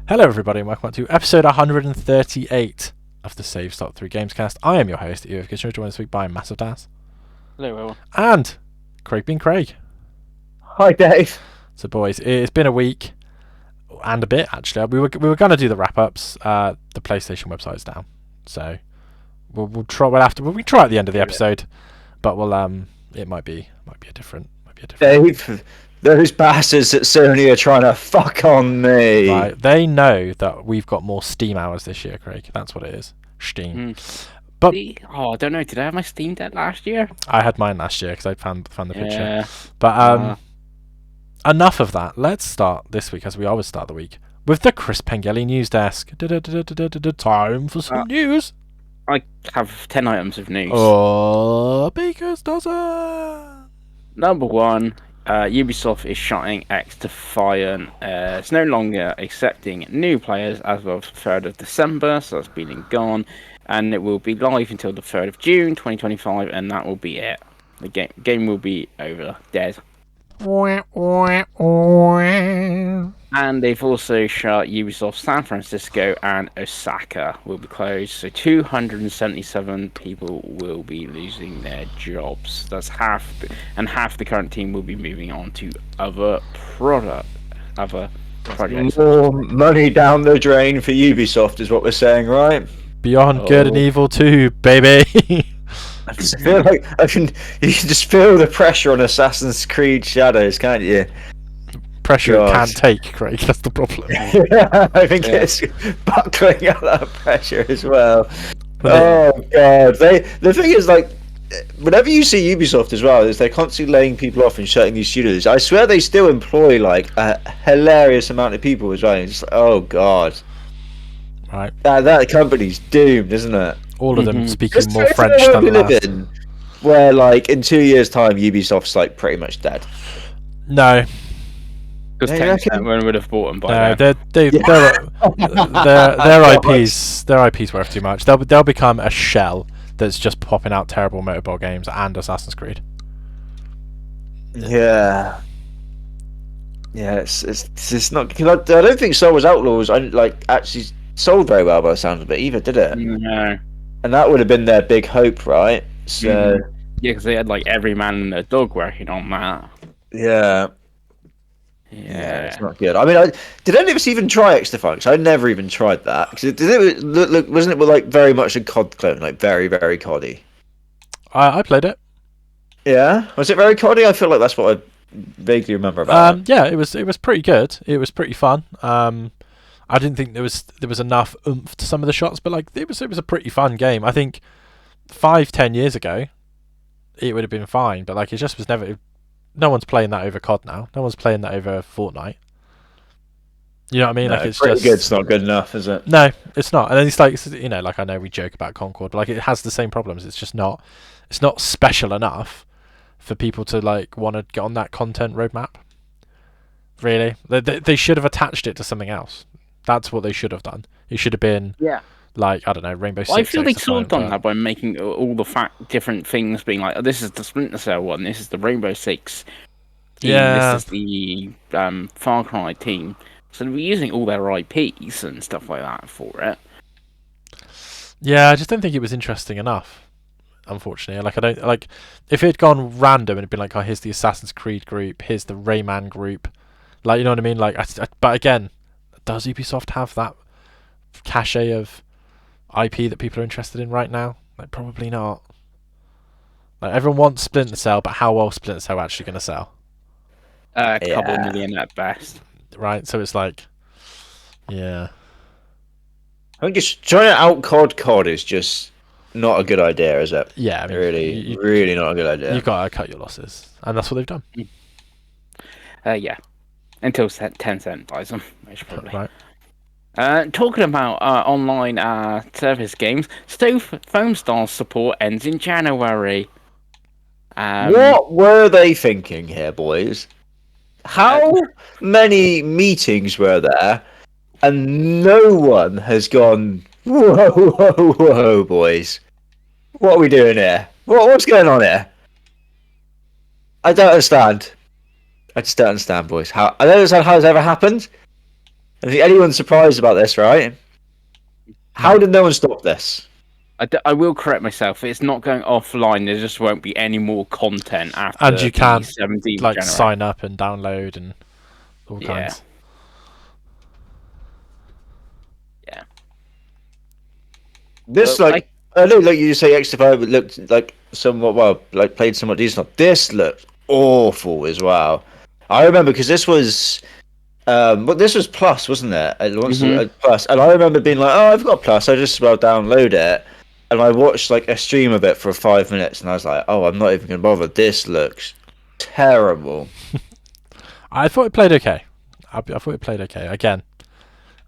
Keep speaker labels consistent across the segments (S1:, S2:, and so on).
S1: Hello everybody and welcome to episode 138 of the Save Stop 3 Gamescast. I am your host, Eve Kitchener, joined this week by Massive Das.
S2: Hello, Will.
S1: And Craig being Craig.
S3: Hi, Dave.
S1: So boys, it's been a week and a bit actually. We were going to do the wrap-ups. The PlayStation website's down. So we'll try at the end of the episode, but it might be a different
S3: Dave, those bastards at Sony are trying to fuck on me.
S1: Right, they know that we've got more Steam hours this year, Craig. That's what it is. Steam. But
S2: I don't know. Did I have my Steam Deck last year?
S1: I had mine last year because I found the picture.
S2: Yeah.
S1: But enough of that. Let's start this week, as we always start the week, with the Chris Pengi news desk. Time for some news.
S2: I have 10 items of news.
S1: Oh, Baker's dozen.
S2: Number one, Ubisoft is shutting X Defiant. It's no longer accepting new players as of 3rd of December, so that's been and gone. And it will be live until the 3rd of June 2025, and that will be it. The game will be over, dead. And they've also shut Ubisoft San Francisco and Osaka will be closed, so 277 people will be losing their jobs. That's half the current team will be moving on to other projects.
S3: More money down the drain for Ubisoft is what we're saying, right?
S1: Beyond Good and Evil 2, baby.
S3: I just feel like you can just feel the pressure on Assassin's Creed Shadows, can't you?
S1: Pressure it can't take, Craig. That's the problem.
S3: Yeah, I think it's buckling out that pressure as well. Oh god! The thing is, like, whenever you see Ubisoft as well, is they're constantly laying people off and shutting these studios. I swear they still employ like a hilarious amount of people as well. And it's like, oh god,
S1: right?
S3: That company's doomed, isn't it?
S1: All of them speaking more French than the last.
S3: Where like in 2 years' time, Ubisoft's like pretty much dead.
S1: No.
S2: Because 10% would have bought them by now.
S1: Their IP's worth too much. They'll become a shell that's just popping out terrible mobile games and Assassin's Creed.
S3: Yeah, it's not. Cause I don't think Star Wars Outlaws actually sold very well by the sounds of it either, did it?
S2: No.
S3: And that would have been their big hope, right? So
S2: yeah, because they had like every man and their dog working on that.
S3: Yeah, it's not good. I mean, did any of us even try X Defiant? I never even tried that. Cause wasn't it like very much a COD clone, like very very COD-y?
S1: I played it.
S3: Yeah, was it very COD-y? I feel like that's what I vaguely remember about it.
S1: Yeah, it was pretty good. It was pretty fun. I didn't think there was enough oomph to some of the shots, but like it was a pretty fun game. I think 5-10 years ago, it would have been fine, but like it just was never. No one's playing that over COD now. No one's playing that over Fortnite. You know what I mean?
S3: No,
S1: like it's
S3: pretty
S1: just
S3: good. It's not good enough, is it?
S1: No, it's not. And then it's like, you know, like I know we joke about Concord, but like it has the same problems. It's just not. It's not special enough for people to like want to get on that content roadmap. Really, they should have attached it to something else. That's what they should have done. It should have been like, I don't know, Rainbow Six.
S2: I feel they sort of done that by making all the different things being like, oh, this is the Splinter Cell one, this is the Rainbow Six team, this is the Far Cry team. So they're using all their IPs and stuff like that for it.
S1: Yeah, I just don't think it was interesting enough. Unfortunately, like I don't like if it had gone random and it'd been like, oh, here's the Assassin's Creed group, here's the Rayman group, like, you know what I mean? Like, but again, does Ubisoft have that cachet of IP that people are interested in right now? Like, probably not. Like, everyone wants Splinter Cell, but how well Splinter Cell actually going to sell?
S2: A couple million at best.
S1: Right, so it's like, yeah.
S3: I think just trying to out COD is just not a good idea, is it?
S1: Yeah, I mean,
S3: really not a good idea.
S1: You've got to cut your losses, and that's what they've done.
S2: Yeah, until Tencent buys them, most probably.
S1: Right.
S2: Talking about online service games, Foam Stars support ends in January.
S3: What were they thinking here, boys? How many meetings were there, and no one has gone, whoa, boys. What are we doing here? What's going on here? I don't understand. I just don't understand, boys. I don't understand how this ever happened. I think anyone's surprised about this, right? How did no one stop this?
S2: I will correct myself. It's not going offline. There just won't be any more content after
S1: And you
S2: the
S1: can't
S2: 17th
S1: like
S2: January.
S1: sign up and download and all
S2: Yeah.
S1: kinds.
S2: Yeah.
S3: This
S2: Well,
S3: like I know, like you say, X5 looked like somewhat like played somewhat decent. This looked awful as well. I remember because this was, but this was Plus, wasn't it? It was
S2: Mhm.
S3: Plus, and I remember being like, "Oh, I've got Plus. I just well download it." And I watched like a stream of it for 5 minutes, and I was like, "Oh, I'm not even gonna bother. This looks terrible."
S1: I thought it played okay. I thought it played okay. Again,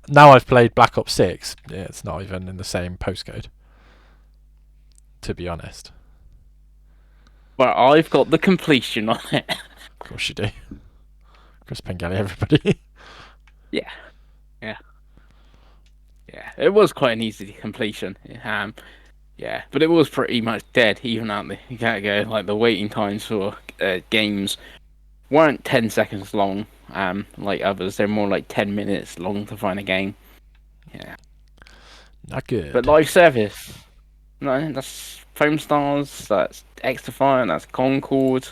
S1: now I've played Black Ops 6. It's not even in the same postcode, to be honest.
S2: Well, I've got the completion on it.
S1: Of course you do. Chris Pengi, everybody.
S2: Yeah. It was quite an easy completion. Yeah, but it was pretty much dead even out the get-go. Like the waiting times for games weren't 10 seconds long. Like others, they're more like 10 minutes long to find a game. Yeah,
S1: Not good.
S2: but live service. No, that's Foam Stars. That's Extify. That's Concord.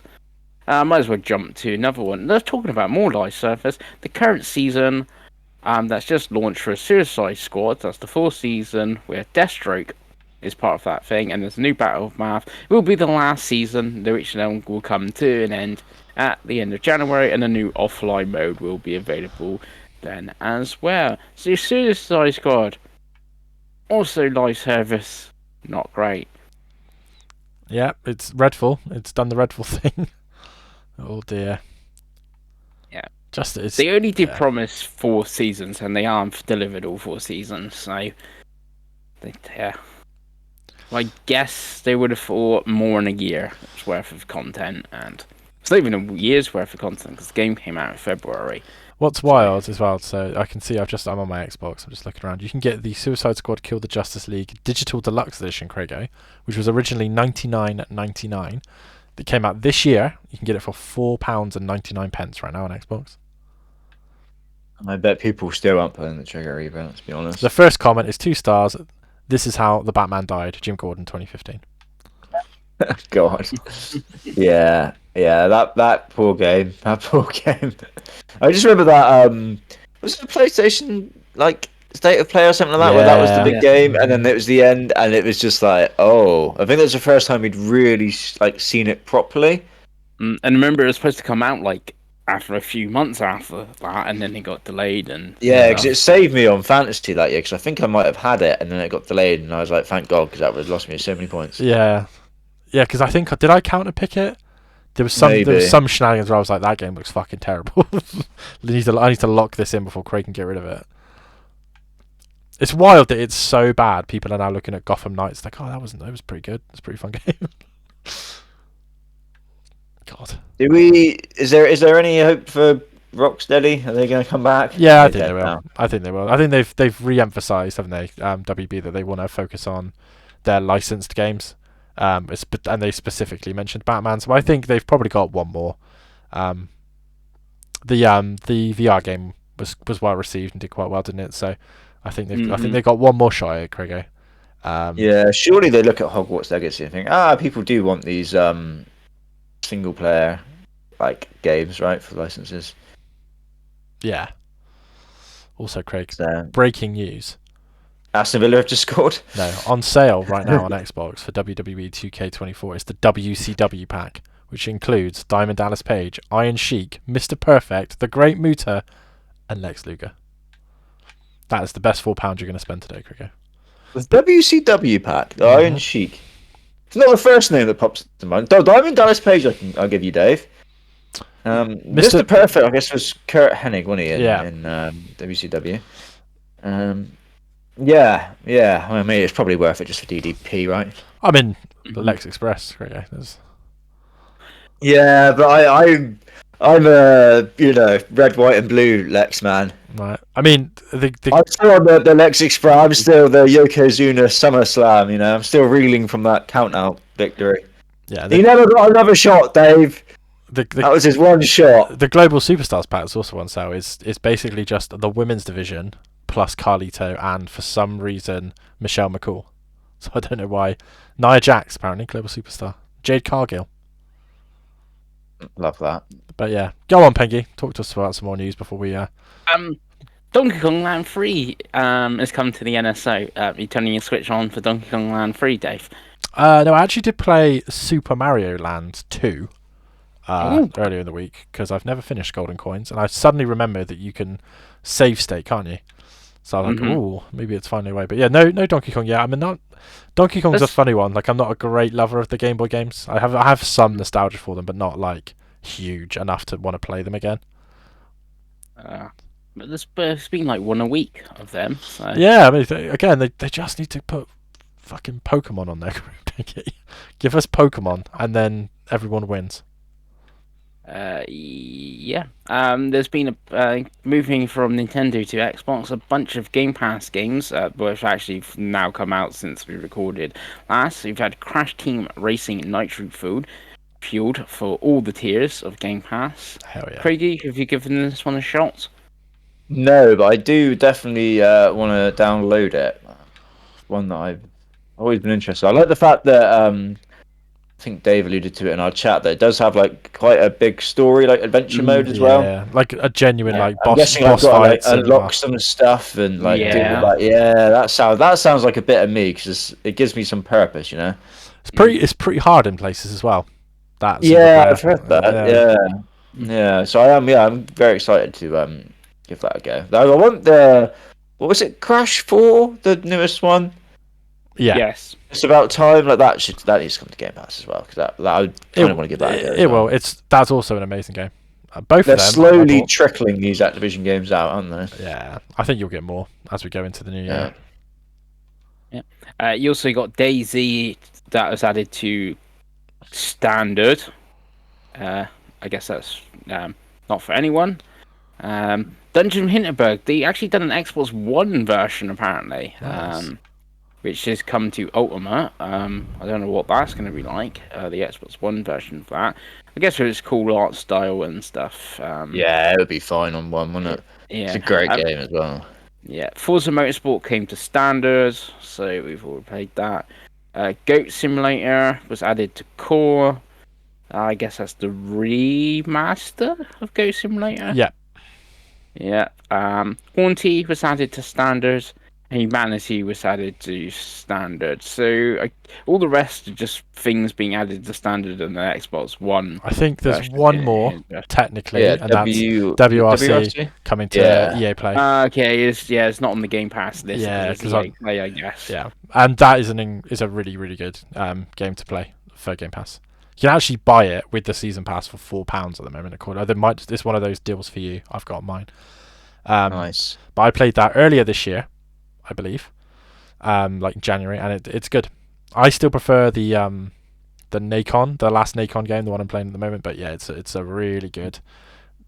S2: I might as well jump to another one. They're talking about more live service. The current season. That's just launched for a Suicide Squad. That's the 4th season where Deathstroke is part of that thing, and there's a new Battle of Math. It will be the last season, which then will come to an end at the end of January, and a new offline mode will be available then as well. So Suicide Squad, also live service, not great.
S1: Yeah, it's Redfall. It's done the Redfall thing. Oh dear.
S2: Yeah.
S1: Just it's.
S2: They only did promise 4 seasons, and they aren't delivered all 4 seasons. So, yeah. I guess they would have thought more than a year's worth of content, and it's not even a year's worth of content because the game came out in February.
S1: What's wild as well, so I can see I'm on my Xbox, I'm just looking around. You can get the Suicide Squad Kill the Justice League Digital Deluxe Edition, Craigo, which was originally $99.99. That came out this year. You can get it for £4.99 right now on Xbox.
S3: I bet people still aren't pulling the trigger either. Let's be honest.
S1: The first comment is 2 stars. This is how the Batman died. Jim Gordon, 2015.
S3: God. Yeah. That poor game. That poor game. I just remember that. Was it a PlayStation like State of Play or something like that? Where that was the big game, and then it was the end, and it was just like, oh, I think that was the first time we'd really like seen it properly.
S2: And remember, it was supposed to come out like after a few months after that, and then it got delayed. And
S3: yeah, because it saved me on Fantasy that year, because I think I might have had it, and then it got delayed, and I was like, thank God, because that would have lost me so many points.
S1: Yeah, because I think did I counter pick it? There was some shenanigans where I was like, that game looks fucking terrible. I need to lock this in before Craig can get rid of it. It's wild that it's so bad. People are now looking at Gotham Knights like, oh, that was pretty good. It's a pretty fun game. God.
S3: Is there any hope for Rocksteady? Are they going to come back?
S1: Yeah, I think they will. Now? I think they will. I think they've re-emphasized, haven't they, WB, that they want to focus on their licensed games. And they specifically mentioned Batman, so I think they've probably got one more. The VR game was well received and did quite well, didn't it? So I think they've got one more shot at it, Craigo.
S3: Yeah, surely they look at Hogwarts Legacy and think, people do want these single player like games, right, for licenses.
S1: Yeah. Also, Craig,
S3: so,
S1: breaking news.
S3: Aston Villa have just scored.
S1: No, on sale right now on Xbox for WWE 2K24. It's the WCW pack, which includes Diamond Dallas Page, Iron Sheik, Mr. Perfect, The Great Muta, and Lex Luger. That is the best £4 you're going to spend today, Cricket.
S3: The WCW pack, the Iron Sheik. It's not the first name that pops to mind. Diamond Dallas Page, I'll give you, Dave. Mr. Perfect, I guess, was Kurt Hennig, wasn't he, in WCW? Yeah. I mean, it's probably worth it just for DDP, right?
S1: I'm in the Lex Express. Okay.
S3: Yeah, but I'm a red, white, and blue Lex man.
S1: Right. I mean,
S3: I'm still on the Lex Express. I'm still the Yokozuna SummerSlam. I'm still reeling from that count-out victory.
S1: Yeah.
S3: He never got another shot, Dave. That was his one shot.
S1: The Global Superstars pack that's also on sale is basically just the women's division plus Carlito and for some reason Michelle McCool. So I don't know why. Nia Jax apparently Global Superstar. Jade Cargill.
S3: Love that.
S1: But yeah, go on, Pengi. Talk to us about some more news before we.
S2: Donkey Kong Land 3 has come to the NSO. You're turning your Switch on for Donkey Kong Land 3, Dave?
S1: No, I actually did play Super Mario Land 2 earlier in the week because I've never finished Golden Coins, and I suddenly remembered that you can save state, can't you? So I'm like, ooh, maybe it's finally away. But yeah, no Donkey Kong. Yeah, I mean, not Donkey Kong's a funny one. Like, I'm not a great lover of the Game Boy games. I have some nostalgia for them, but not like huge enough to want to play them again.
S2: But there's been like one a week of them. So.
S1: Yeah, I mean, they just need to put fucking Pokemon on there. Give us Pokemon, and then everyone wins.
S2: Yeah. There's been a moving from Nintendo to Xbox, a bunch of Game Pass games, which actually now come out since we recorded last. We've had Crash Team Racing Nitro Fueled for all the tiers of Game Pass.
S1: Hell yeah.
S2: Craigie, have you given this one a shot?
S3: No, but I do definitely want to download it. One that I've always been interested. I like the fact that I think Dave alluded to it in our chat that it does have like quite a big story, like adventure mode as well.
S1: Yeah, like a genuine like
S3: I'm
S1: boss
S3: guessing I've got
S1: fights.
S3: to like, unlock some stuff and like do like that sounds like a bit of me because it gives me some purpose, you know.
S1: It's pretty hard in places as well.
S3: I've heard that. Yeah. So I'm very excited to give that a go. I want what was it, Crash 4, the newest one?
S1: Yeah.
S2: Yes.
S3: It's about time. Like that needs to come to Game Pass as well because I kind of want to give that a go.
S1: It will. That's also an amazing game. Both
S3: They're
S1: of them.
S3: slowly trickling these Activision games out, aren't they?
S1: Yeah, I think you'll get more as we go into the new year.
S2: Yeah. You also got DayZ that was added to standard. I guess that's not for anyone. Dungeon Hinterberg, they actually done an Xbox One version apparently.
S1: Nice.
S2: Which has come to Ultimate. I don't know what that's going to be like, the Xbox One version of that. I guess it's cool art style and stuff.
S3: Yeah, it would be fine on one, wouldn't it?
S2: Yeah.
S3: It's a great game as well.
S2: Yeah, Forza Motorsport came to standard, so we've already played that. Goat Simulator was added to Core. I guess that's the remaster of Goat Simulator.
S1: Yeah.
S2: Yeah. Haunty was added to standard. Humanity was added to standard, so all the rest are just things being added to standard and the Xbox One.
S1: I think there's one more technically, and that's WRC coming to EA Play.
S2: Okay, it's not on the Game Pass list.
S1: Yeah,
S2: because EA Play, I guess.
S1: Yeah, and that is a really really good game to play for Game Pass. You can actually buy it with the season pass for £4 at the moment. It's one of those deals for you. I've got mine.
S3: Nice.
S1: But I played that earlier this year, I believe, like in January, and it's good. I still prefer the Nacon, the last Nacon game, the one I'm playing at the moment. But yeah, it's a really good,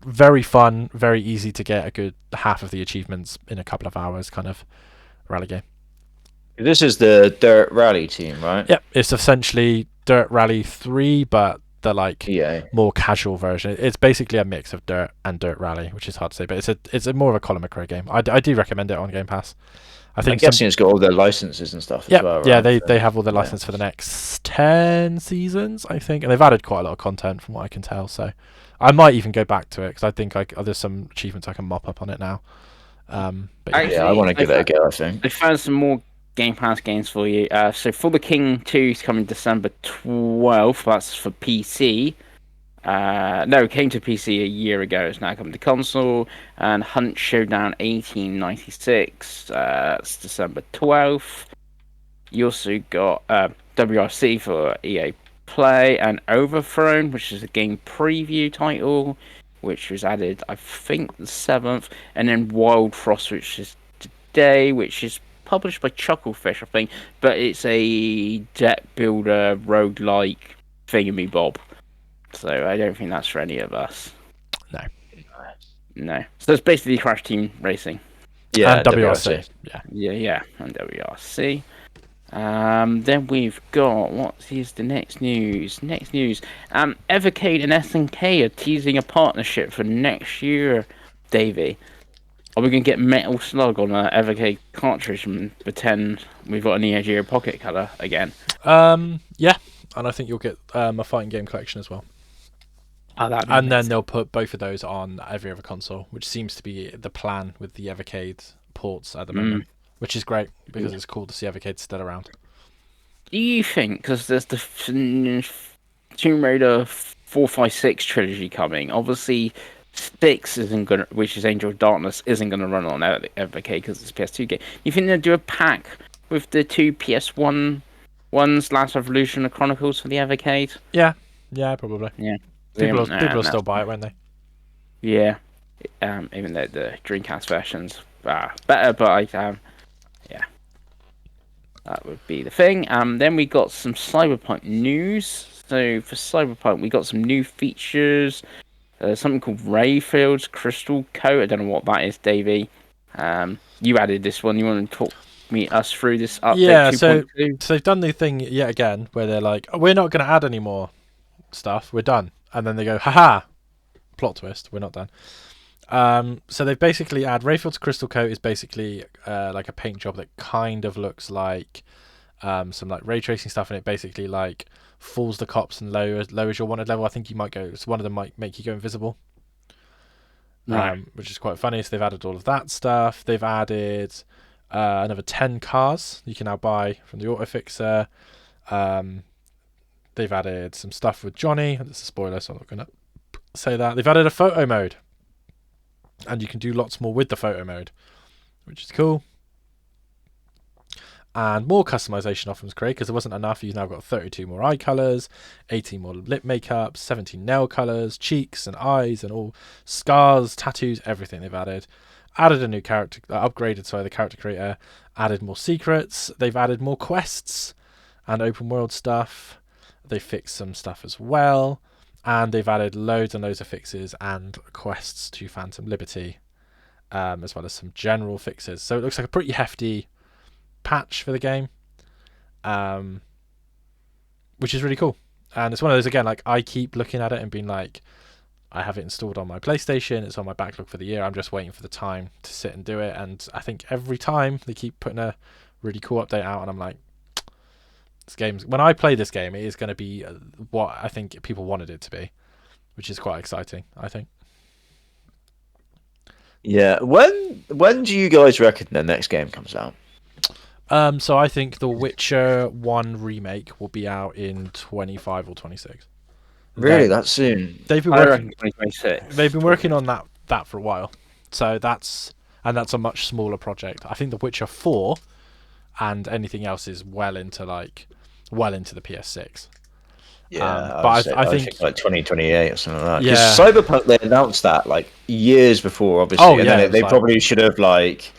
S1: very fun, very easy to get a good half of the achievements in a couple of hours kind of rally game.
S3: This is the Dirt Rally team, right?
S1: Yep, it's essentially Dirt Rally 3, but the more casual version. It's basically a mix of Dirt and Dirt Rally, which is hard to say, but it's more of a Colin McRae game. I do recommend it on Game Pass. I'm
S3: guessing it's got all their licenses and stuff as well, right?
S1: Yeah, they have all their license for the next 10 seasons, I think, and they've added quite a lot of content from what I can tell, so I might even go back to it, because I think there's some achievements I can mop up on it now. But
S3: actually, I want to give it a go, I think.
S2: I found some more Game Pass games for you. So For the King 2 is coming December 12th, that's for PC. No, it came to PC a year ago. It's now coming to console. And Hunt Showdown 1896. It's December 12th. You also got WRC for EA Play and Overthrown, which is a game preview title, which was added, I think, the 7th. And then Wild Frost, which is today, which is published by Chucklefish, I think. But it's a deck builder roguelike thingamy-bob. So I don't think that's for any of us. No. So it's basically Crash Team Racing.
S3: Yeah,
S1: and WRC.
S2: Yeah, and WRC. Then we've got what is the next news? Evercade and SNK are teasing a partnership for next year. Davey, are we gonna get Metal Slug on an Evercade cartridge and pretend we've got a Neo Geo Pocket Color again?
S1: Yeah, and I think you'll get a fighting game collection as well.
S2: Oh, that'd be
S1: And then
S2: amazing.
S1: they'll put both of those on every other console, which seems to be the plan with the Evercade ports at the moment, which is great because it's cool to see Evercade still around.
S2: Do you think, because there's the Tomb Raider 456 trilogy coming, obviously 6 isn't gonna, which is Angel of Darkness, isn't gonna run on Evercade because it's a PS2 game. You think they'll do a pack with the two PS1 ones, Last Revolution and Chronicles for the Evercade?
S1: Yeah, probably.
S2: Yeah.
S1: People will still buy it, won't they?
S2: Yeah. Even though the Dreamcast versions are better, but yeah. That would be the thing. Then we got some Cyberpunk news. So for Cyberpunk, we got some new features. Something called Rayfield's Crystal Coat. I don't know what that is, Davey. You added this one. You want to talk us through this update?
S1: Yeah,
S2: 2.2?
S1: so they've done the thing yet again where they're like, oh, we're not going to add any more stuff. We're done. And then they go, haha, plot twist. We're not done. So they've basically Rayfield's Crystal Coat is basically like a paint job that kind of looks like some like ray tracing stuff, and it basically like fools the cops and lowers your wanted level. I think you might go. So one of them might make you go invisible,
S2: Right.
S1: which is quite funny. So they've added all of that stuff. They've added another 10 cars you can now buy from the auto fixer. They've added some stuff with Johnny. It's a spoiler, so I'm not going to say that. They've added a photo mode, and you can do lots more with the photo mode, which is cool. And more customization options created because there wasn't enough. You've now got 32 more eye colors, 18 more lip makeup, 17 nail colors, cheeks and eyes, and all scars, tattoos, everything they've added. Added a new character, upgraded the character creator. Added more secrets. They've added more quests and open world stuff. They fixed some stuff as well, and they've added loads and loads of fixes and quests to Phantom Liberty, as well as some general fixes. So it looks like a pretty hefty patch for the game, which is really cool. And it's one of those, again, like I keep looking at it and being like, I have it installed on my PlayStation, it's on my backlog for the year, I'm just waiting for the time to sit and do it. And I think every time they keep putting a really cool update out, and I'm like, this game's, when I play this game, it is going to be what I think people wanted it to be, which is quite exciting, I think.
S3: Yeah. When do you guys reckon the next game comes out?
S1: So I think The Witcher 1 remake will be out in 25 or 26.
S3: Really, that soon?
S1: They've been
S2: I reckon
S1: working.
S2: 2026.
S1: They've been working on that for a while. So that's a much smaller project. I think The Witcher 4 and anything else is well into the PS6.
S3: Yeah,
S1: but I
S3: I
S1: think
S3: think like 2028 or something like that.
S1: Yeah.
S3: Because Cyberpunk, they announced that like years before, obviously.
S1: Oh,
S3: and
S1: yeah,
S3: then they
S1: it's
S3: probably should have like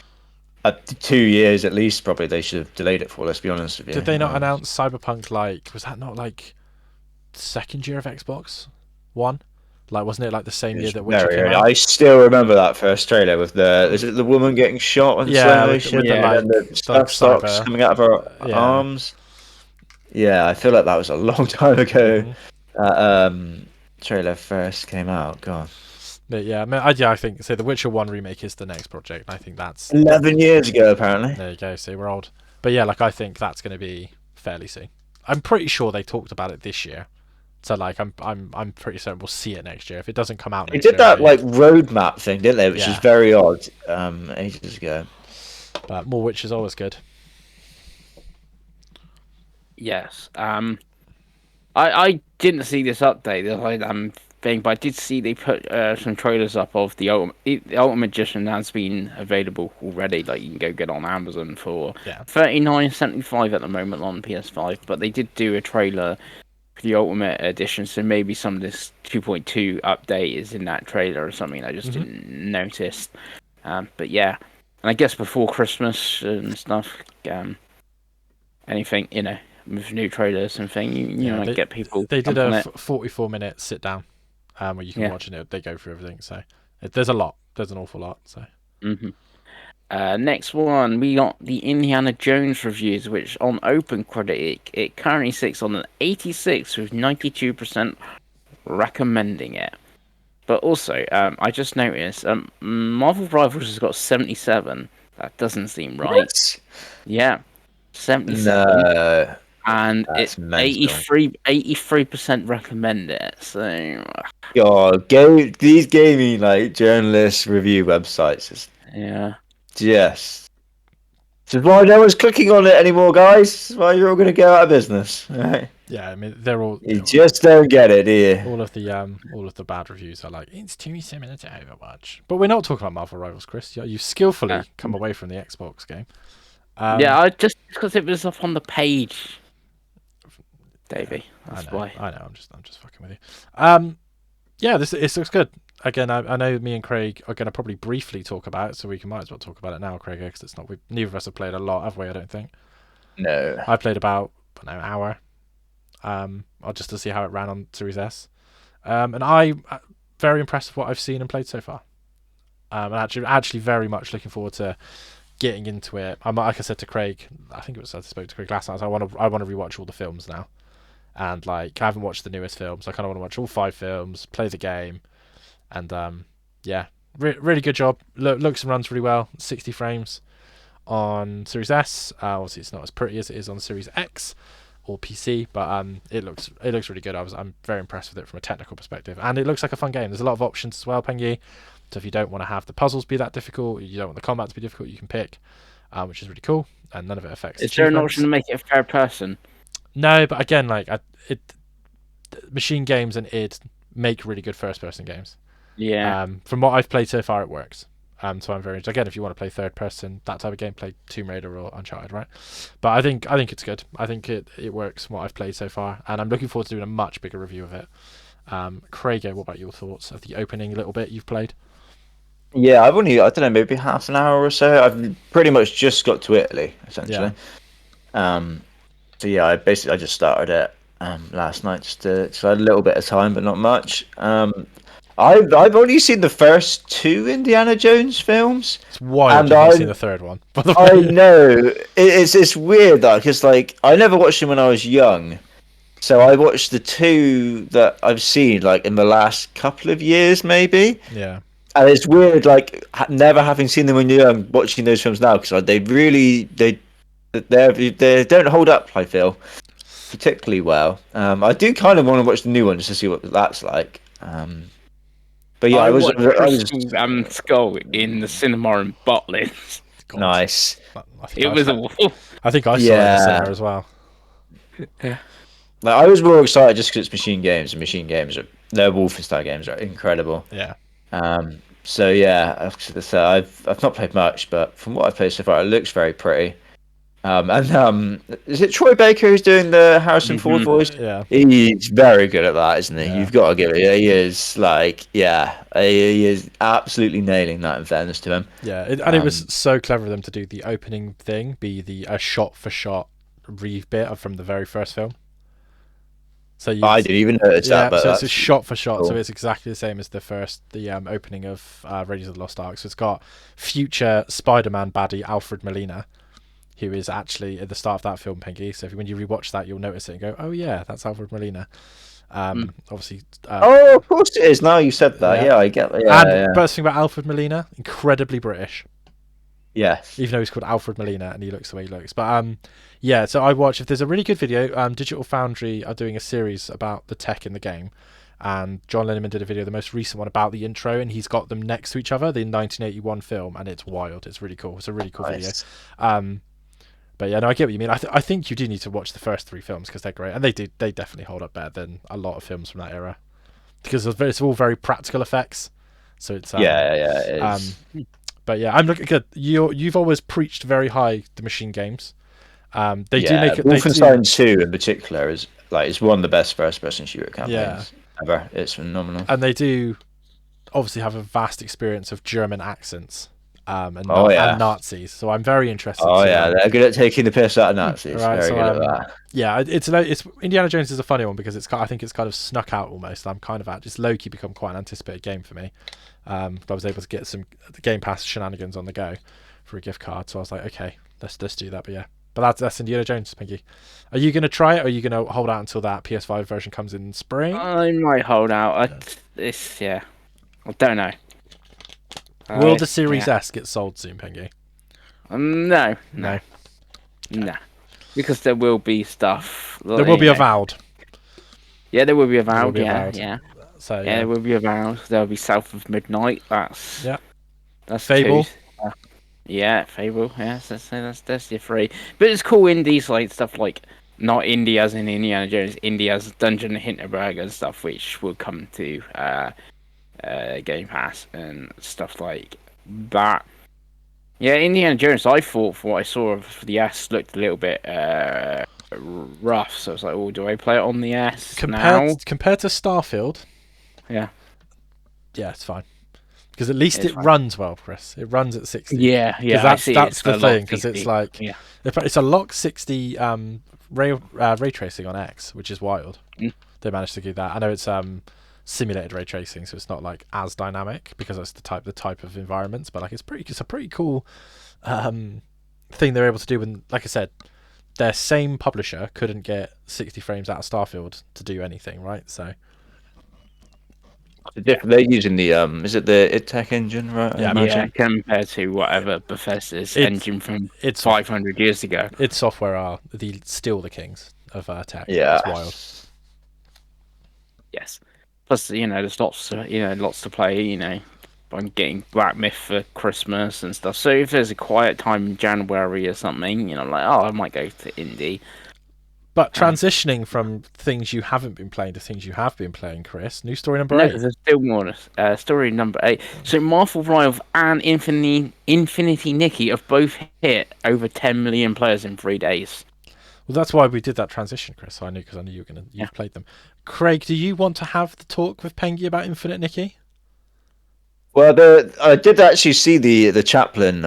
S3: 2 years at least. Probably they should have delayed it for. Let's be honest with you.
S1: Did they not announce Cyberpunk was that not like second year of Xbox One? Like, wasn't it like the same year that Witcher
S3: Very
S1: came
S3: early.
S1: out?
S3: I still remember that first trailer with is it the woman getting shot in
S1: Yeah,
S3: slow
S1: with
S3: motion?
S1: the,
S3: And then the stuff starts
S1: cyber
S3: coming out of her
S1: yeah.
S3: arms. Yeah, I feel like that was a long time ago. Trailer first came out. God,
S1: But yeah, I think so. The Witcher 1 remake is the next project. I think that's
S3: 11 years ago apparently.
S1: there you go. See, we're old. But yeah, like I think that's going to be fairly soon. I'm pretty sure they talked about it this year. So like I'm pretty certain we'll see it next year. If it doesn't come out
S3: They
S1: next year,
S3: did that
S1: it'll
S3: like roadmap thing, didn't they? Which is very odd. Ages ago.
S1: But more Witch is always good.
S2: Yes. I didn't see this update, the thing, but I did see they put some trailers up of the Ultimate Edition has been available already. Like you can go get on Amazon for $39.75 at the moment on PS5. But they did do a trailer for the Ultimate Edition, so maybe some of this 2.2 update is in that trailer or something I just didn't notice. But yeah, and I guess before Christmas and stuff, anything with new trailers and thing, you might get people.
S1: They did a 44-minute sit down, where you can watch it. They go through everything. So there's a lot. There's an awful lot. So.
S2: Next one, we got the Indiana Jones reviews, which on OpenCritic, it currently sits on an 86 with 92% recommending it. But also, I just noticed Marvel Rivals has got 77. That doesn't seem right.
S3: What?
S2: Yeah, 77.
S3: No,
S2: And
S3: that's
S2: it
S3: mental.
S2: 83% recommend it. So
S3: God, these gaming like journalist review websites is
S2: yeah,
S3: just. This is why no one's clicking on it anymore, guys. This is why you're all going to go out of business. Right?
S1: Yeah, I mean they're all
S3: You just don't get it, do you?
S1: all of the bad reviews are like it's too similar to Overwatch. But we're not talking about Marvel Rivals, Chris. You skillfully come away from the Xbox game.
S2: yeah, I just because it was up on the page, Davey. That's
S1: I know,
S2: why.
S1: I know. I'm just fucking with you. Yeah, this looks good. Again, I know me and Craig are going to probably briefly talk about it, so we might as well talk about it now, Craig, because it's not. Neither of us have played a lot, have we? I don't think.
S3: No.
S1: I played about an hour, just to see how it ran on Series S, and I'm very impressed with what I've seen and played so far. And actually very much looking forward to getting into it. Like I said to Craig, I think it was I spoke to Craig last night. I want to rewatch all the films now, and like I haven't watched the newest films. I kind of want to watch all 5 films, play the game, and yeah, really good job. Looks and runs really well. 60 frames on Series S. Obviously, it's not as pretty as it is on Series X or PC, but it looks really good. I'm very impressed with it from a technical perspective, and it looks like a fun game. There's a lot of options as well, Pengi. So if you don't want to have the puzzles be that difficult, you don't want the combat to be difficult, you can pick, which is really cool, and none of it affects.
S2: Is there an option to make it a third person?
S1: No, but again, like machine games and id make really good first-person games.
S2: Yeah.
S1: From what I've played so far, it works. So I'm very interested. Again, if you want to play third-person, that type of game, play Tomb Raider or Uncharted, right? But I think it's good. I think it works from what I've played so far, and I'm looking forward to doing a much bigger review of it. Craig, what about your thoughts of the opening little bit you've played?
S3: Yeah, I don't know, maybe half an hour or so. I've pretty much just got to Italy, essentially.
S1: Yeah.
S3: So yeah, I just started it last night, so I had a little bit of time, but not much. I've only seen the first 2 Indiana Jones films.
S1: It's wild you've not seen the third one. By the way.
S3: I know it's weird though, because like I never watched them when I was young, so I watched the 2 that I've seen like in the last couple of years, maybe.
S1: Yeah.
S3: And it's weird, like never having seen them when you're young, watching those films now, because they don't hold up. I feel particularly well. I do kind of want to watch the new one just to see what that's like. But yeah, I was
S2: Skull in the cinema in Butlins.
S3: Nice.
S2: It was awful.
S1: I think I saw it in the cinema as well.
S2: Yeah.
S3: Like, I was more excited just because it's machine games, and machine games their Wolfenstein games are incredible.
S1: Yeah.
S3: So yeah, I've not played much, but from what I've played so far, it looks very pretty. Is it Troy Baker who's doing the Harrison Ford voice?
S1: Yeah.
S3: He's very good at that, isn't he?
S1: Yeah.
S3: You've got to give it. He is he is absolutely nailing that. In fairness to him.
S1: Yeah, it was so clever of them to do the opening thing be a shot for shot read bit from the very first film. So
S3: I didn't even notice that. But
S1: so it's a shot for shot,
S3: cool.
S1: so it's exactly the same as the opening of Raiders of the Lost Ark. So it's got future Spider-Man baddie Alfred Molina, who is actually at the start of that film, Pengi. So when you rewatch that, you'll notice it and go, "Oh yeah, that's Alfred Molina." Obviously.
S3: Of course it is. Now you said that, yeah I get that. Yeah,
S1: and best thing about Alfred Molina, incredibly British.
S3: Yeah.
S1: Even though he's called Alfred Molina and he looks the way he looks, but yeah. So I watch if there's a really good video. Digital Foundry are doing a series about the tech in the game. And John Linneman did a video, the most recent one, about the intro, and he's got them next to each other, the 1981 film, and it's wild. It's really cool. It's a really cool video. But yeah, no, I get what you mean. I think you do need to watch the first 3 films because they're great, and they definitely hold up better than a lot of films from that era because it's all very practical effects. So it's
S3: it is.
S1: But yeah, I'm looking good. You've always preached very high the machine games. They do make it.
S3: Wolfenstein 2 in particular is it's one of the best first-person shooter campaigns ever. It's phenomenal,
S1: and they do obviously have a vast experience of German accents. And Nazis, so I'm very interested.
S3: They're good at taking the piss out of Nazis.
S1: Right,
S3: very good at that.
S1: Yeah, it's Indiana Jones is a funny one because I think it's kind of snuck out almost. I'm kind of it's low-key become quite an anticipated game for me. I was able to get some Game Pass shenanigans on the go for a gift card. So I was like, okay, let's do that. But yeah, but that's Indiana Jones, Pengi. Are you going to try it, or are you going to hold out until that PS5 version comes in spring?
S2: I might hold out. I don't know.
S1: Will the Series S get sold soon, Pengi?
S2: No.
S1: No.
S2: Because there will be stuff.
S1: There will be Avowed.
S2: Yeah, there will be Avowed. Yeah.
S1: So
S2: there will be Avowed. There will be South of Midnight. That's
S1: Fable.
S2: Fable. Yeah, that's your three. But it's cool indies like stuff like not indie as in Indiana Jones, indie as Dungeon Hinterberg and stuff, which will come to Game Pass and stuff like that. Yeah, Indiana Jones, I thought, for what I saw of the S, looked a little bit rough. So I was like, oh, do I play it on the S now?
S1: Compared to Starfield?
S2: Yeah,
S1: it's fine. Because at least it runs well, Chris. It runs at 60.
S2: Yeah.
S1: That's the thing, because it's like... Yeah. It's a lock 60 ray tracing on X, which is wild. They managed to do that. I know it's simulated ray tracing, so it's not like as dynamic because it's the type of environments, but like it's a pretty cool thing they're able to do. When, like I said, their same publisher couldn't get 60 frames out of Starfield to do anything, right? So
S3: they're using the is it the id engine, right?
S2: Yeah, compared to whatever Bethesda's engine from 500 years ago.
S1: Id Software are still the kings of tech.
S3: Yeah,
S1: it's wild.
S2: Yes. Plus, there's lots to play. I'm getting Black Myth for Christmas and stuff. So if there's a quiet time in January or something, I'm like, I might go to indie.
S1: But transitioning from things you haven't been playing to things you have been playing, Chris. New story number 8.
S2: No, there's still more. Story number 8. So Marvel Rival and Infinity Nikki have both hit over 10 million players in 3 days.
S1: Well, that's why we did that transition, Chris. So I knew you were you've played them. Craig, do you want to have the talk with Pengi about Infinite Nikki?
S3: Well, I did actually see the chaplain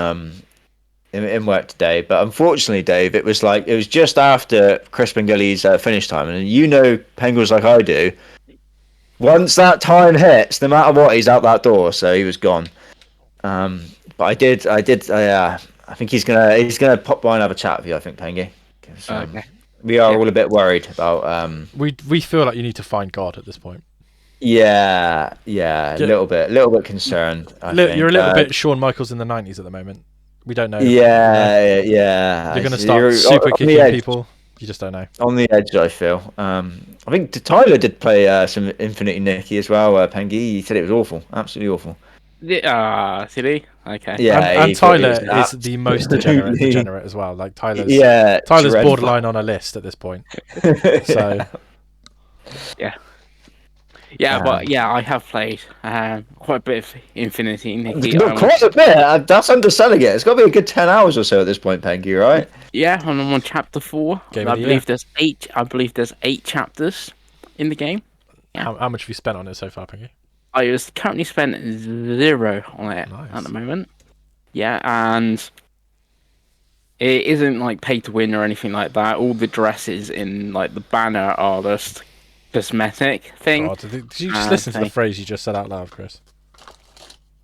S3: in work today, but unfortunately, Dave, it was just after Chris Bengali's finish time, and Penguins like I do. Once that time hits, no matter what, he's out that door, so he was gone. But I think he's gonna pop by and have a chat with you. I think, Pengi.
S2: Okay.
S3: We are all a bit worried about.
S1: We feel like you need to find God at this point.
S3: Yeah, a little bit concerned.
S1: You're a little bit Shawn Michaels in the 90s at the moment. We don't know.
S3: Yeah.
S1: You're going to start super kicking people. You just don't know.
S3: On the edge, I feel. I think Tyler did play some Infinity Nikki as well. Pengi, he said it was awful, absolutely awful.
S2: Did he? Okay.
S3: Yeah,
S1: and Tyler is the most degenerate as well. Like Tyler's borderline on a list at this point. So
S2: but I have played quite a bit of Infinity Nikki.
S3: Quite a bit. That's underselling it. It's got to be a good 10 hours or so at this point, Pengi, right?
S2: Yeah, and I'm on chapter 4. I believe there's 8. I believe there's 8 chapters in the game. Yeah.
S1: How much have you spent on it so far, Pengi?
S2: I was currently spent 0 on it at the moment. Yeah, and it isn't like pay to win or anything like that. All the dresses in like the banner are just cosmetic thing.
S1: God, did you just listen to the phrase you just said out loud, Chris?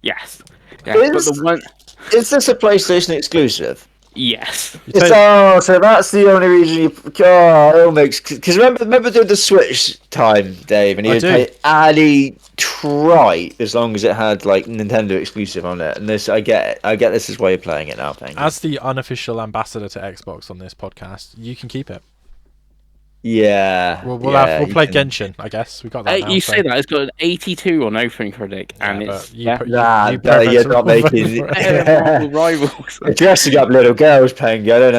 S3: Yes. Is this a PlayStation exclusive?
S2: Yes.
S3: So that's the only reason you. Oh, it all makes. Because remember doing the Switch time, Dave, and you would pay any trite as long as it had like Nintendo exclusive on it. And this, I get this is why you're playing it now, Pengi.
S1: As the unofficial ambassador to Xbox on this podcast, you can keep it.
S3: Yeah.
S1: We'll play Genshin, I guess. We got that.
S2: You say that it's got an 82 on OpenCritic, and it's
S3: you're not making
S2: rivals.
S3: Dressing up little girls, Pengi. I don't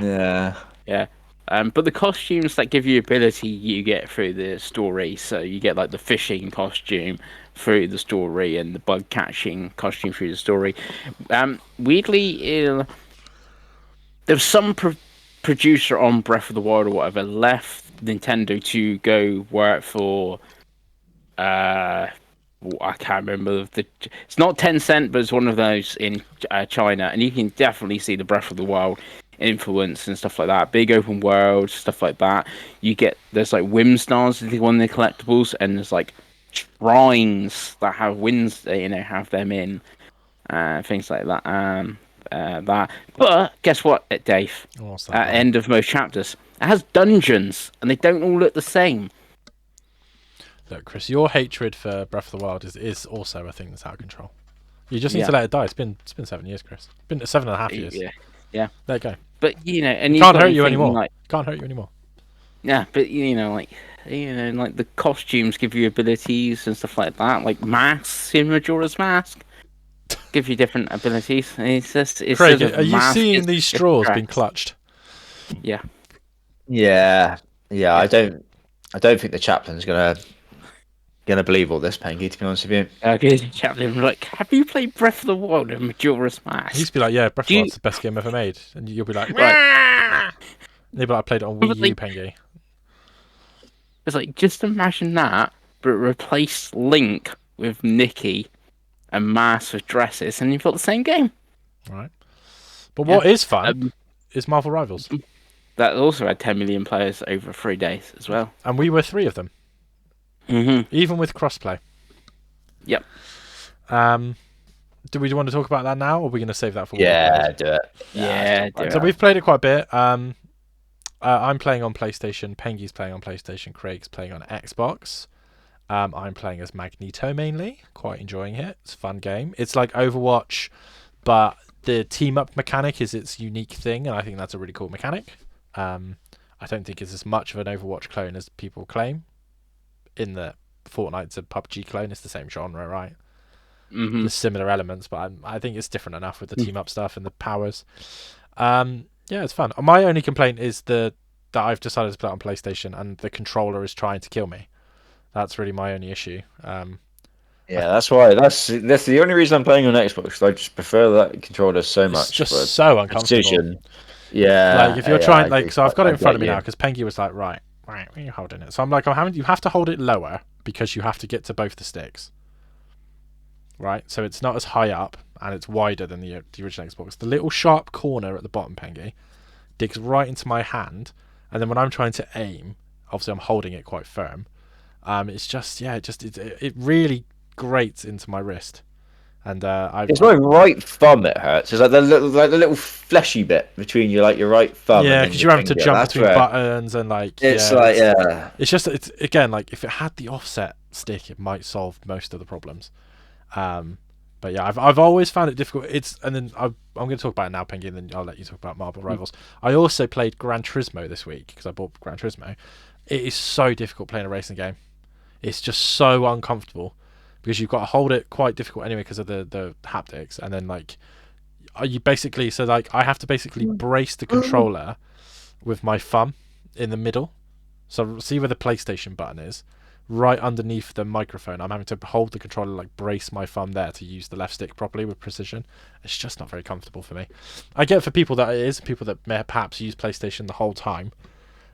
S3: know.
S2: Yeah. But the costumes that give you ability, you get through the story. So you get like the fishing costume through the story, and the bug catching costume through the story. Weirdly, there's some producer on Breath of the Wild or whatever left Nintendo to go work for I can't remember it's not Tencent, but it's one of those in China, and you can definitely see the Breath of the Wild influence and stuff like that. Big open world stuff like that. There's like Whim Stars, one of the collectibles, and there's like shrines that have winds, have them in. things like that. But guess what, Dave?
S1: What's that?
S2: At the end of most chapters, it has dungeons, and they don't all look the same.
S1: Look, Chris, your hatred for Breath of the Wild is also a thing that's out of control. You just need to let it die. It's been 7 years, Chris. It's been 7.5 years.
S2: Yeah.
S1: There you go.
S2: But and
S1: can't hurt you anymore. Like, can't hurt you anymore.
S2: Yeah, but like the costumes give you abilities and stuff like that, like masks in Majora's Mask give you different abilities. It's just
S1: Craig, are you seeing these straws being clutched?
S2: Yeah.
S3: Yeah. I don't think the chaplain's gonna believe all this, Pengi, to be honest with you.
S2: Okay, chaplain, like, have you played Breath of the Wild and Majora's Mask?
S1: He used to be like, yeah, Breath of the Wild's the best game ever made, and you'll be like, right. They'll be like, I played it on Wii U, Pengi.
S2: It's like, just imagine that, but replace Link with Nikki and masks with dresses, and you've got the same game.
S1: Right. But what is fun is Marvel Rivals.
S2: That also had 10 million players over 3 days as well.
S1: And we were 3 of them.
S2: Mm-hmm.
S1: Even with crossplay.
S2: Yep.
S1: Do we want to talk about that now, or are we going to save that for?
S3: Yeah, do it.
S2: Yeah, do it.
S1: So we've played it quite a bit. I'm playing on PlayStation. Pengi's playing on PlayStation. Craig's playing on Xbox. I'm playing as Magneto mainly. Quite enjoying it. It's a fun game. It's like Overwatch, but the team up mechanic is its unique thing, and I think that's a really cool mechanic. I don't think it's as much of an Overwatch clone as people claim. In that Fortnite's a PUBG clone, it's the same genre, right?
S2: Mm-hmm.
S1: There's similar elements, but I think it's different enough with the team up stuff and the powers. Yeah, it's fun. My only complaint is that I've decided to play it on PlayStation and the controller is trying to kill me. That's really my only issue.
S3: That's why. That's the only reason I'm playing on Xbox. I just prefer that controller so much.
S1: It's just so uncomfortable.
S3: Precision. Yeah.
S1: Like if you're trying, so I've got it in front of me now because Pengi was like, right, where are you holding it? So I'm like, you have to hold it lower because you have to get to both the sticks. Right, so it's not as high up and it's wider than the original Xbox. The little sharp corner at the bottom, Pengi, digs right into my hand, and then when I'm trying to aim, obviously I'm holding it quite firm. It's just it really grates into my wrist, and
S3: it's my right thumb it hurts. It's like the little fleshy bit between your right thumb.
S1: Yeah, because you're having to jump between buttons and
S3: it's
S1: just it's again like if it had the offset stick, it might solve most of the problems. But yeah, I've always found it difficult. I'm going to talk about it now, Pengi, and then I'll let you talk about Marvel Rivals. I also played Gran Turismo this week because I bought Gran Turismo. It is so difficult playing a racing game. It's just so uncomfortable because you've got to hold it quite difficult anyway because of the haptics, and then like you basically I have to basically brace the controller with my thumb in the middle. So see where the PlayStation button is. Right underneath the microphone, I'm having to hold the controller, like brace my thumb there to use the left stick properly with precision. It's just not very comfortable for me. I get for people that it is, people that may perhaps use PlayStation the whole time.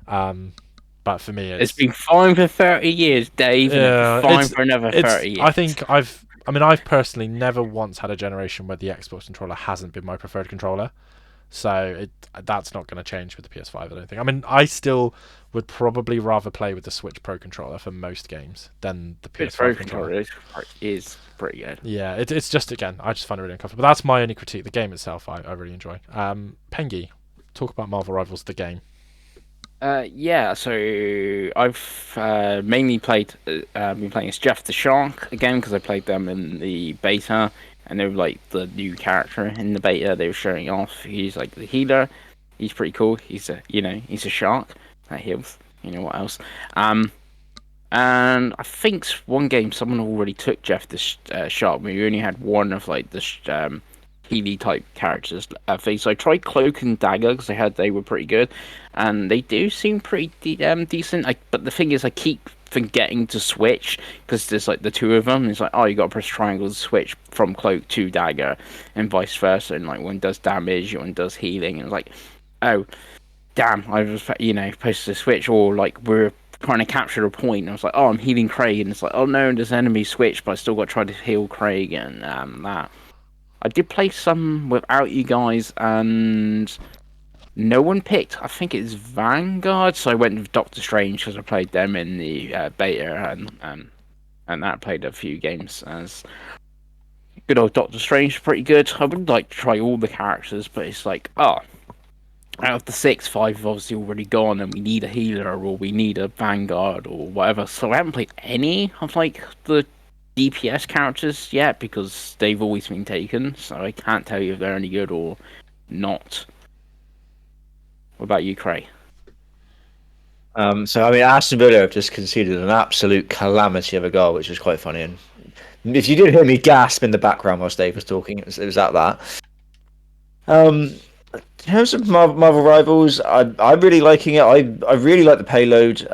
S1: But for me,
S2: it's been fine for 30 years, Dave. And fine for another 30 years.
S1: I think I've personally never once had a generation where the Xbox controller hasn't been my preferred controller. So that's not going to change with the PS5, I don't think. I mean, I still would probably rather play with the Switch Pro controller for most games than the PS5
S2: Pro controller is pretty good.
S1: Yeah, it's just, again, I just find it really uncomfortable. But that's my only critique. The game itself, I really enjoy. Pengi, talk about Marvel Rivals, the game.
S2: Yeah, so I've mainly been playing as Jeff the Shark again because I played them in the beta. And they were like the new character in the beta. They were showing off. He's like the healer. He's pretty cool. He's a shark that heals. You know what else? And I think one game someone already took Jeff the Shark. We only had one of like the Healy type characters. So I tried Cloak and Dagger because I heard they were pretty good, and they do seem pretty decent. But the thing is, I keep forgetting to switch because there's like the two of them. It's like, oh, you got to press triangle to switch from Cloak to Dagger, and vice versa. And like one does damage, one does healing, and it's like, oh, damn, I was supposed to switch, or like we're trying to capture a point. And I was like, oh, I'm healing Craig, and it's like, oh no, there's enemy switch, but I still got to try to heal Craig, and that. I did play some without you guys, and no one picked. I think it's Vanguard, so I went with Doctor Strange because I played them in the beta, and that played a few games as Good old Doctor Strange is pretty good. I would like to try all the characters, but it's like, out of the 6, 5 have obviously already gone, and we need a healer, or we need a vanguard, or whatever. So I haven't played any of like the DPS characters yet because they've always been taken. So I can't tell you if they're any good or not. What about you, Cray?
S3: So I mean, Aston Villa have just conceded an absolute calamity of a goal, which was quite funny. And if you did hear me gasp in the background whilst Dave was talking, it was at that. In terms of Marvel Rivals, I'm really liking it. I really like the payload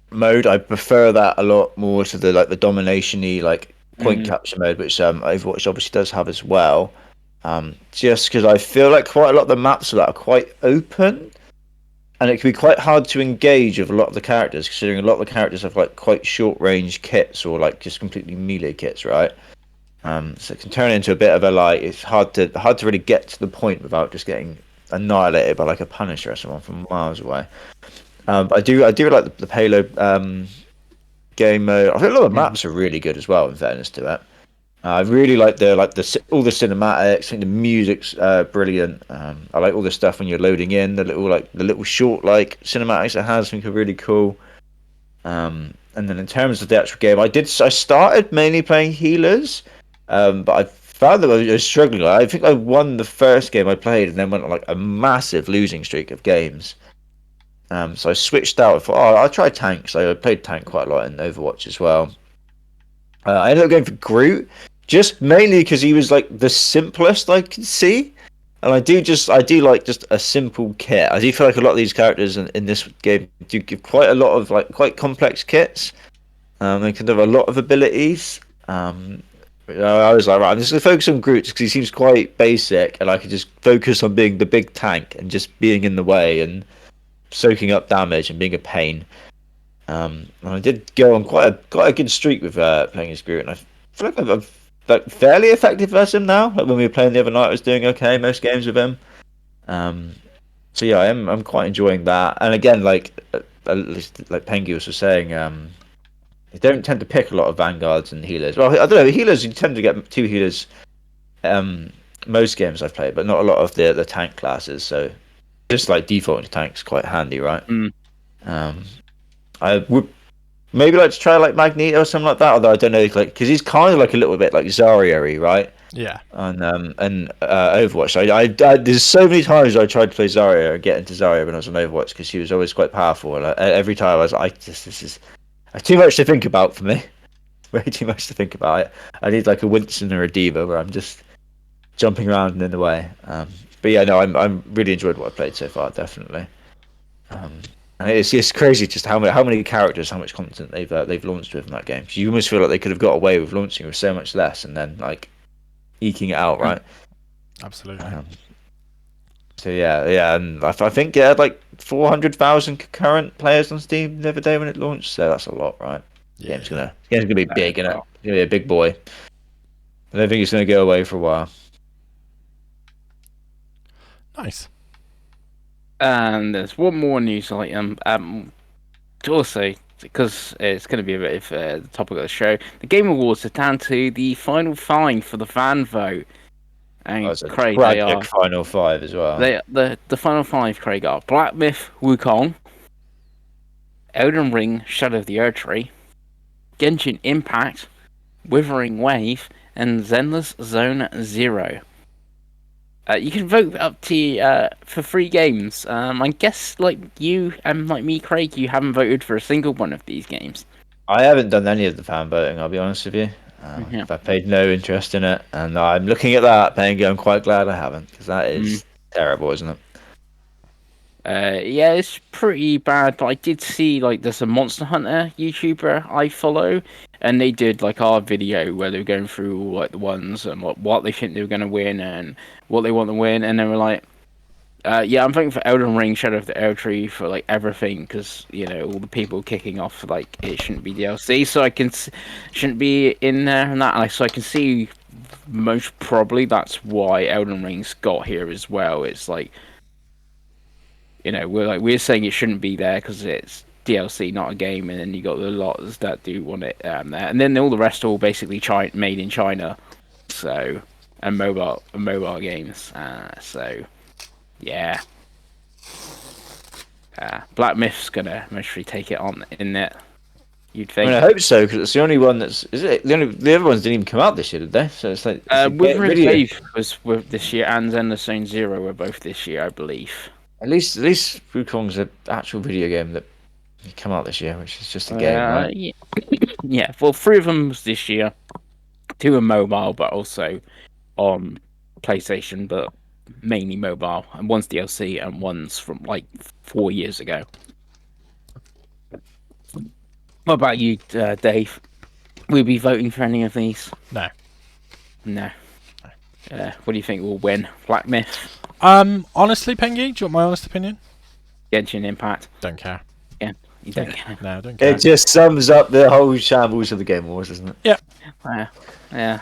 S3: mode. I prefer that a lot more to the domination-y like point capture mode, which Overwatch obviously does have as well. Just because I feel like quite a lot of the maps of that are quite open, and it can be quite hard to engage with a lot of the characters, considering a lot of the characters have like quite short range kits or like just completely melee kits, right? So it can turn into a bit of a like it's hard to really get to the point without just getting annihilated by like a Punisher or someone from miles away. But I do like the payload game mode. I think a lot of the maps are really good as well. In fairness to it, I really like the all the cinematics. I think the music's brilliant. I like all the stuff when you're loading in the little short like cinematics it has. I think are really cool. And then in terms of the actual game, I started mainly playing healers, but I found that I was struggling. I think I won the first game I played, and then went on like a massive losing streak of games. So I switched out. I thought, I'll try tank. So I played tank quite a lot in Overwatch as well. I ended up going for Groot, just mainly because he was like the simplest I could see, and I do like just a simple kit. I do feel like a lot of these characters in this game do give quite a lot of like quite complex kits. They can have a lot of abilities. I was like, right, I'm just gonna focus on Groot because he seems quite basic, and I could just focus on being the big tank and just being in the way and soaking up damage and being a pain. And I did go on quite a good streak with playing as Groot, and I feel like I'm like fairly effective versus him now. Like when we were playing the other night, I was doing okay most games with him. So yeah, I'm quite enjoying that. And again, like at least like Pengi was saying, you don't tend to pick a lot of vanguards and healers. Well, I don't know, healers you tend to get 2 healers. Most games I've played, but not a lot of the tank classes. So just like defaulting to tanks quite handy, right? I would maybe like to try like Magneto or something like that. Although I don't know, like because he's kind of like a little bit like Zarya-y, right?
S1: Yeah.
S3: And Overwatch. I there's so many times I tried to play Zarya and get into Zarya when I was on Overwatch because she was always quite powerful. And every time I was like, this is too much to think about for me. Way too much to think about. I need like a Winston or a Diva where I'm just jumping around and in the way. But yeah, no, I'm really enjoyed what I've played so far, definitely. And it's crazy just how many characters, how much content they've launched with in that game. You almost feel like they could have got away with launching with so much less and then like eking it out, right?
S1: Absolutely.
S3: So yeah, and I think it had like 400,000 concurrent players on Steam the other day when it launched. So that's a lot, right?
S1: Yeah.
S3: Game's gonna be big, isn't it? It's gonna be a big boy. I don't think it's gonna go away for a while.
S1: Nice.
S2: And there's one more news item. Also, because it's going to be a bit of the topic of the show, the Game Awards are down to the final 5 for the fan vote. And
S3: It's a
S2: Craig,
S3: tragic final 5 as well.
S2: The final 5, Craig, are Black Myth Wukong, Elden Ring Shadow of the Erdtree, Genshin Impact, Withering Wave, and Zenless Zone Zero. You can vote up to for 3 games. I guess like you and like me, Craig, you haven't voted for a single one of these games.
S3: I haven't done any of the fan voting, I'll be honest with you. I've paid no interest in it, and I'm looking at that, Pengi. I'm quite glad I haven't, because that is terrible, isn't it?
S2: Yeah, it's pretty bad. But I did see like there's a Monster Hunter YouTuber I follow, and they did like our video where they were going through all, like the ones and what they think they were going to win and what they want to win, and they were like, yeah, I'm voting for Elden Ring, Shadow of the Erdtree for like everything because all the people kicking off like it shouldn't be DLC, so I can shouldn't be in there and that, so I can see most probably that's why Elden Ring's got here as well. It's like we're saying it shouldn't be there because it's DLC, not a game, and then you got the lots that do want it there, and then all the rest are all basically made in China, so and mobile games. So yeah, Black Myth's gonna mostly take it on in it. You'd
S3: I
S2: think.
S3: mean, I hope so, because it's the only one that's. Is it the other ones didn't even come out this year, did they? So it's like
S2: Withering
S3: video.
S2: Wave was with this year, and then the Zone Zero were both this year, I believe.
S3: At least Wukong's an actual video game that come out this year, which is just a game, right?
S2: Yeah. Yeah. Well, 3 of them was this year. 2 are mobile, but also on PlayStation, but mainly mobile. And one's DLC, and one's from like 4 years ago. What about you, Dave? Will you be voting for any of these?
S1: No.
S2: No. What do you think will win? Black Myth?
S1: Honestly, Pengi, do you want my honest opinion?
S2: Genshin Impact?
S1: Don't care.
S2: Yeah, you don't care.
S1: No, don't care.
S3: It just sums up the whole shambles of the Game Wars, doesn't it?
S1: Yeah.
S2: Yeah.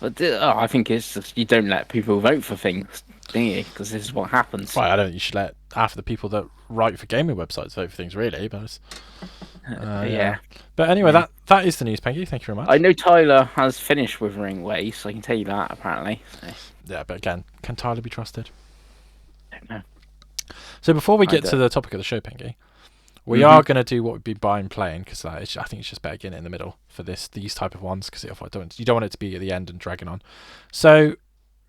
S2: But I think it's just, you don't let people vote for things, do you? Because this is what happens.
S1: Well, I don't think you should let half of the people that write for gaming websites vote for things, really. But
S2: Yeah.
S1: But anyway, that is the news, Pengi. Thank you very much.
S2: I know Tyler has finished Withering Waves, so I can tell you that, apparently. So,
S1: Yeah, but again, can Tyler be trusted?
S2: I don't know.
S1: So before we get to the topic of the show, Pengi, we are going to do what we've been buying playing, because I think it's just better getting it in the middle for these type of ones, because you don't want it to be at the end and dragging on. So,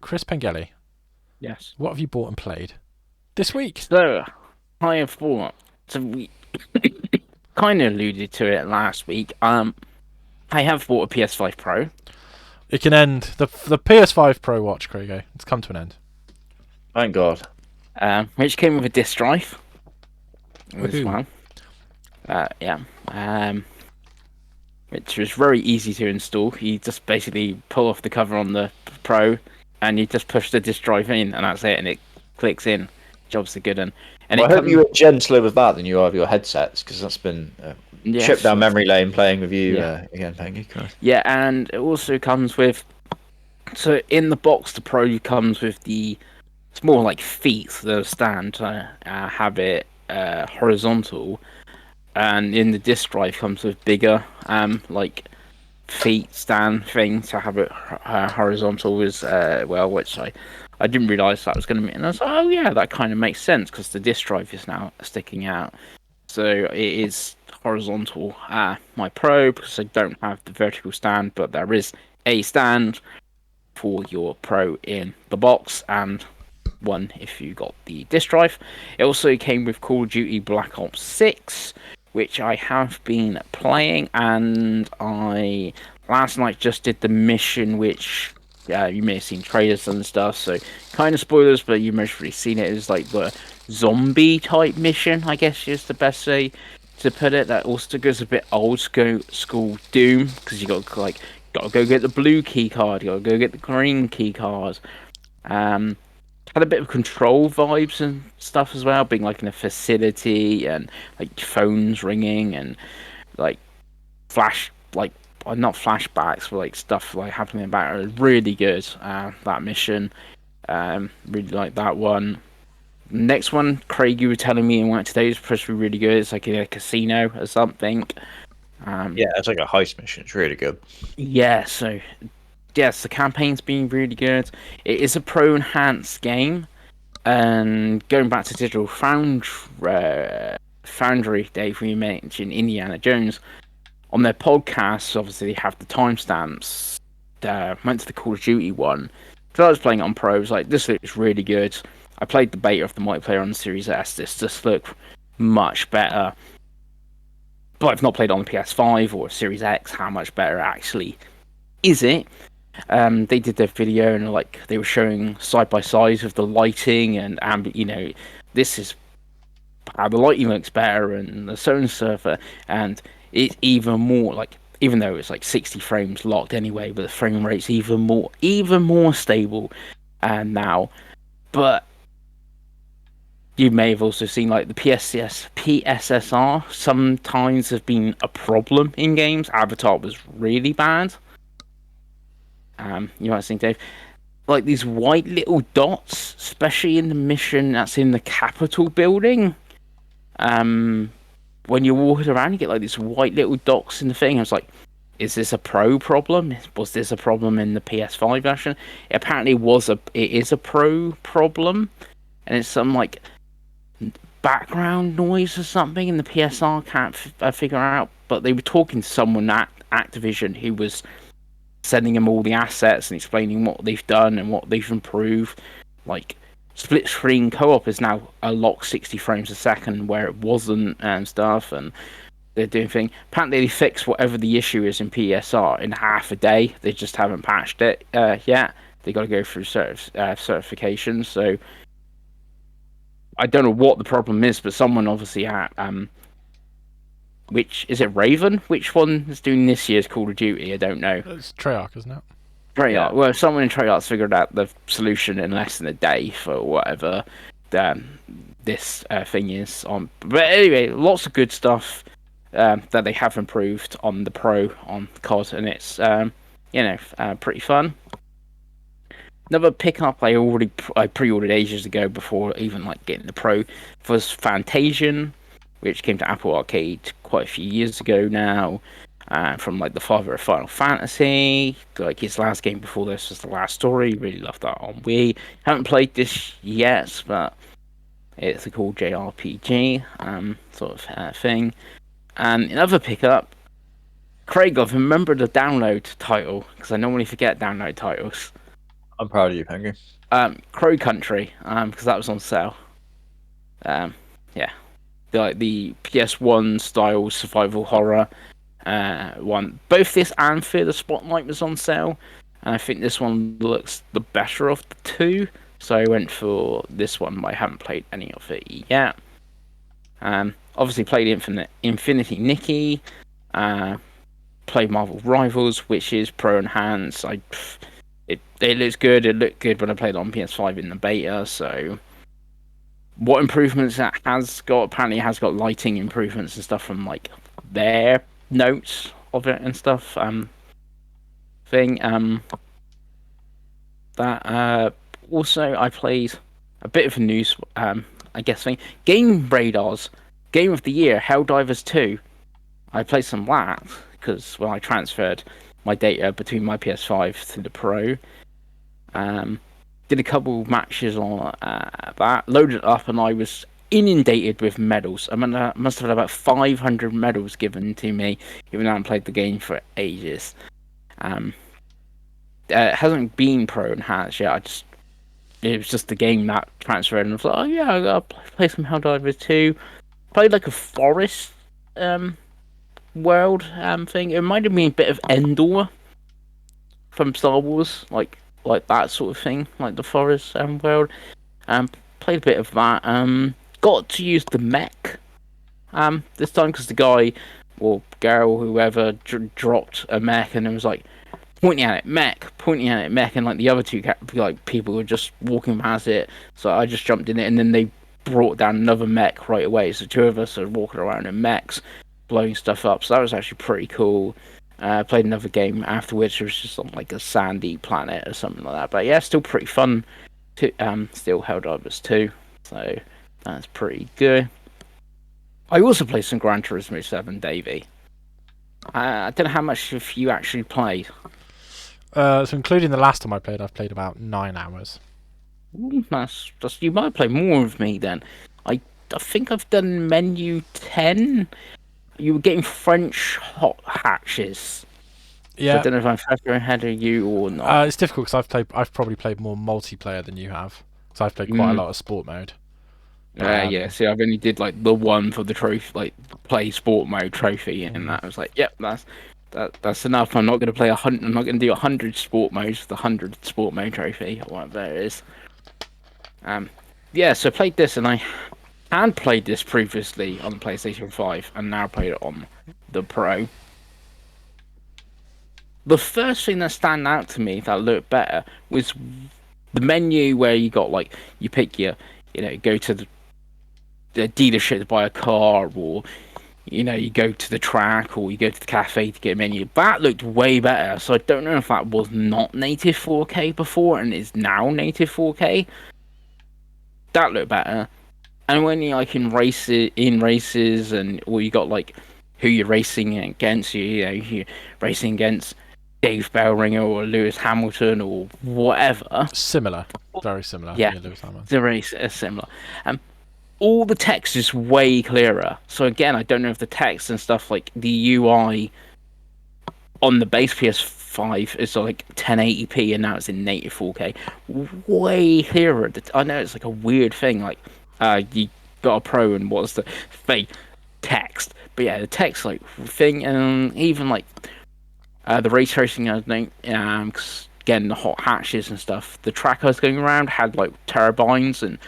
S1: Chris Pengelly,
S2: Yes.
S1: what have you bought and played this week?
S2: So, I have bought. So we kind of alluded to it last week. I have bought a PS5 Pro.
S1: It can end. The PS5 Pro watch, Craigo. It's come to an end.
S3: Thank God.
S2: Which came with a disc drive as
S1: Woohoo.
S2: well. Which was very easy to install. You just basically pull off the cover on the Pro, and you just push the disc drive in, and that's it, and it clicks in. Job's a good one. And
S3: I hope you were gentler with that than you are with your headsets, because that's been trip down memory lane playing with you again, Pengi.
S2: Yeah, and it also comes with. So in the box, the Pro comes with it's more like feet, the stand. Have it horizontal, and in the disc drive comes with bigger like feet stand thing to have it horizontal as well, which I didn't realise that was going to be. And I was like, oh yeah, that kind of makes sense because the disc drive is now sticking out. So it is horizontal. My Pro, because I don't have the vertical stand, but there is a stand for your Pro in the box, and one if you got the disc drive. It also came with Call of Duty Black Ops 6, which I have been playing, and I last night just did the mission, which you may have seen trailers and stuff, so kind of spoilers, but you most probably seen it. It's like the zombie type mission, I guess is the best way to put it. That also goes a bit old school Doom, because you got to go get the blue key card, you got to go get the green key card. Had a bit of Control vibes and stuff as well, being like in a facility and like phones ringing and like not flashbacks, but like stuff like happening in the background. Really good, that mission. Really like that one. Next one, Craig, you were telling me in one today is supposed to be really good. It's like in a casino or something.
S3: Yeah, it's like a heist mission. It's really good.
S2: Yeah, so yes, the campaign's been really good. It is a pro-enhanced game, and going back to Digital Foundry, Dave, we mentioned Indiana Jones. On their podcast, obviously they have the timestamps. Went to the Call of Duty one. So I was playing it on Pro. I was like, this looks really good. I played the beta of the multiplayer on the Series S. This just looked much better. But I've not played it on the PS5 or Series X. How much better actually is it? They did their video and like they were showing side by side of the lighting and this is how the lighting looks better and the so and so, and it's even more like, even though it's like 60 frames locked anyway, but the frame rate's even more stable now. But you may have also seen like the PSSR sometimes have been a problem in games. Avatar was really bad. You might have seen, Dave, like these white little dots, especially in the mission that's in the Capitol building. when you're walking around, you get like these white little dots in the thing. I was like, is this a Pro problem? Was this a problem in the PS5 version? It is a Pro problem, and it's some like background noise or something, and the PSR can't figure out. But they were talking to someone at Activision who was sending them all the assets and explaining what they've done and what they've improved. Like split screen co-op is now a lock 60 frames a second where it wasn't and stuff, and they're doing things. Apparently they fixed whatever the issue is in PSR in half a day. They just haven't patched it yet. They got to go through certifications. So I don't know what the problem is, but someone obviously had which is it, Raven? Which one is doing this year's Call of Duty? I don't know.
S1: It's Treyarch, isn't it?
S2: Treyarch.
S3: Yeah.
S2: Well, someone in Treyarch's figured out the solution in less than a day for whatever this thing is on. But anyway, lots of good stuff that they have improved on the Pro on COD, and it's pretty fun. Another pickup I pre-ordered ages ago before even like getting the Pro was Fantasian, which came to Apple Arcade quite a few years ago now. From like the father of Final Fantasy, like his last game before this was The Last Story. Really loved that on Wii. Haven't played this yet, but it's a cool JRPG sort of thing. And another pickup, Craig, I've remembered the download title because I normally forget download titles.
S3: I'm proud of you, Pengi.
S2: Crow Country, because that was on sale. Yeah, the PS1 style survival horror one. Both this and Fear the Spotlight was on sale, and I think this one looks the better of the two. So I went for this one, but I haven't played any of it yet. Obviously played Infinity Nikki. Played Marvel Rivals, which is Pro Enhanced. It looks good. It looked good when I played it on PS5 in the beta. So, what improvements it has got? Apparently, it has got lighting improvements and stuff from like their notes of it and stuff. Also, I played a bit of a news. I guess thing. Game Radar's Game of the Year, Helldivers 2. I played some that because I transferred my data between my PS5 to the Pro. Did a couple matches on that, loaded it up, and I was inundated with medals. I mean, I must have had about 500 medals given to me, even though I haven't played the game for ages. It hasn't been Pro Enhanced yet. It was just the game that transferred, and I was like, oh yeah, I gotta play some Helldivers 2. Played like a forest world thing. It reminded me a bit of Endor from Star Wars, like that sort of thing, like the forest world. Played a bit of that. Got to use the mech this time because the guy or girl, whoever, dropped a mech and it was like pointing at it, mech, and like the other two people were just walking past it. So I just jumped in it, and then they brought down another mech right away. So two of us are walking around in mechs, blowing stuff up. So that was actually pretty cool. Played another game afterwards. It was just on like a sandy planet or something like that. But yeah, still pretty fun. Still Helldivers 2. So that's pretty good. I also played some Gran Turismo 7, Davey. I don't know how much of you actually played.
S1: So including the last time I played, I've played about 9 hours.
S2: That's you might play more of me then. I think I've done menu 10. You were getting French hot hatches.
S1: Yeah.
S2: So I don't know if I'm further ahead of you or not.
S1: It's difficult because I've probably played more multiplayer than you have. So I've played quite a lot of sport mode.
S2: Yeah. See, I've only did like the one for the trophy, like play sport mode trophy, and that I was like, yep, that's enough. I'm not going to play 100. I'm not going to do 100 sport modes for the 100 sport mode trophy or whatever it is. So I played this, and I had played this previously on the PlayStation 5, and now played it on the Pro. The first thing that stand out to me that looked better was the menu where you got like you pick your, go to the dealership to buy a car, or you go to the track, or you go to the cafe to get a menu. That looked way better. So I don't know if that was not native 4K before and is now native 4K. That looked better. And when you're like in races, and or you got like who you're racing against, you're racing against Dave Bellringer or Lewis Hamilton or whatever.
S1: Similar, very similar.
S2: Yeah,
S1: Lewis Hamilton.
S2: they're very similar. All the text is way clearer. So again, I don't know if the text and stuff like the UI on the base PS5 is like 1080p and now it's in native 4K. Way clearer. I know it's like a weird thing. Like, you got a Pro and what's the fake text? But yeah, the text like thing, and even like the ray tracing. I think, 'cause getting the hot hatches and stuff. The track I was going around had like turbines and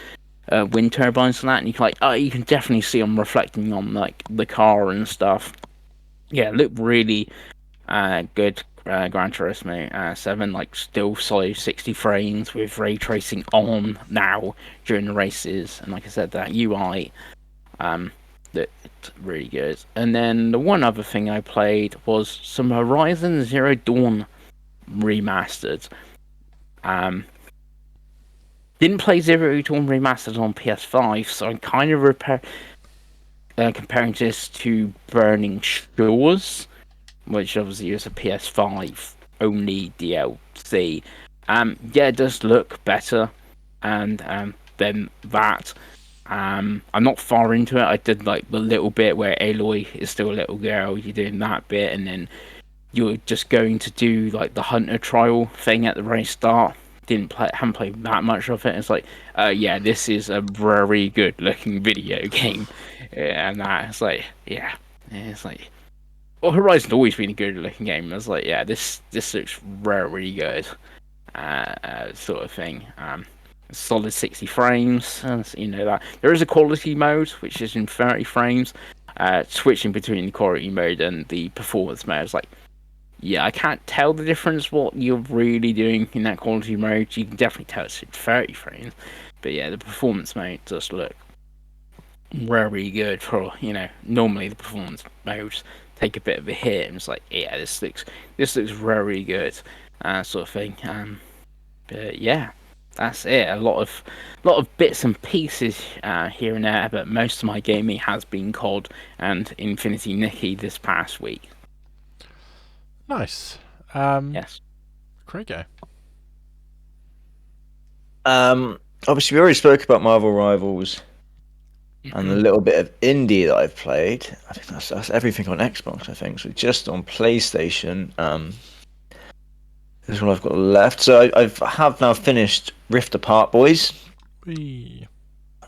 S2: wind turbines and that, and you can definitely see them reflecting on like the car and stuff. Yeah, it looked really good. Gran Turismo 7, like still solid 60 frames with ray tracing on now during the races, and like I said, that UI looked really good. And then the one other thing I played was some Horizon Zero Dawn remastered. Didn't play Zero Dawn remastered on PS5, so I'm kind of comparing this to Burning Shores, which obviously is a PS5 only DLC. Yeah, it does look better, and than that. I'm not far into it. I did like the little bit where Aloy is still a little girl. You're doing that bit, and then you're just going to do like the hunter trial thing at the very start. Haven't played that much of it. It's like, yeah, this is a very good looking video game, and it's like, yeah, it's like, well, Horizon's always been a good looking game. I was like, yeah, this looks very good, sort of thing. Solid 60 frames, you know that. There is a quality mode which is in 30 frames. Switching between the quality mode and the performance mode is like, yeah, I can't tell the difference what you're really doing in that quality mode. You can definitely tell it's in 30 frames, but yeah, the performance mode does look very good for, normally the performance modes take a bit of a hit, and it's like, yeah, this looks very good, sort of thing. But yeah, that's it. A lot of bits and pieces here and there, but most of my gaming has been COD and Infinity Nikki this past week.
S1: Nice.
S2: Yes.
S1: Great game.
S3: Obviously, we already spoke about Marvel Rivals and a little bit of indie that I've played. I think that's everything on Xbox, I think. So just on PlayStation, this is what I've got left. So I have now finished Rift Apart Boys.
S1: Whee.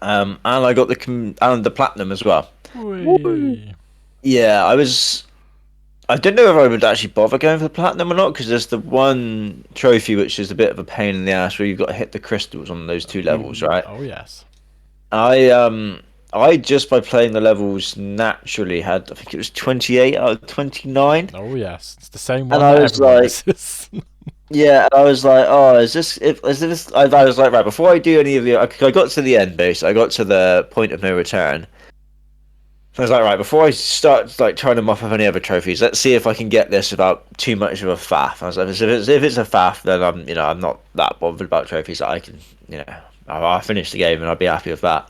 S3: And I got the platinum as well.
S1: Whee.
S3: Yeah, I didn't know if I would actually bother going for the platinum or not, because there's the one trophy which is a bit of a pain in the ass where you've got to hit the crystals on those 2 levels, right?
S1: Oh yes.
S3: I just by playing the levels naturally had, I think it was 28 out of 29.
S1: Oh yes, it's the same one
S3: And I
S1: that
S3: was
S1: everyone
S3: like,
S1: misses.
S3: yeah, and I was like, oh, is this? I was like, right, before I do any of I got to the end base. I got to the point of no return. So I was like, right, before I start like trying to mop up any other trophies, let's see if I can get this without too much of a faff. I was like, if it's a faff, then I'm not that bothered about trophies. That I can, I'll finish the game and I'll be happy with that.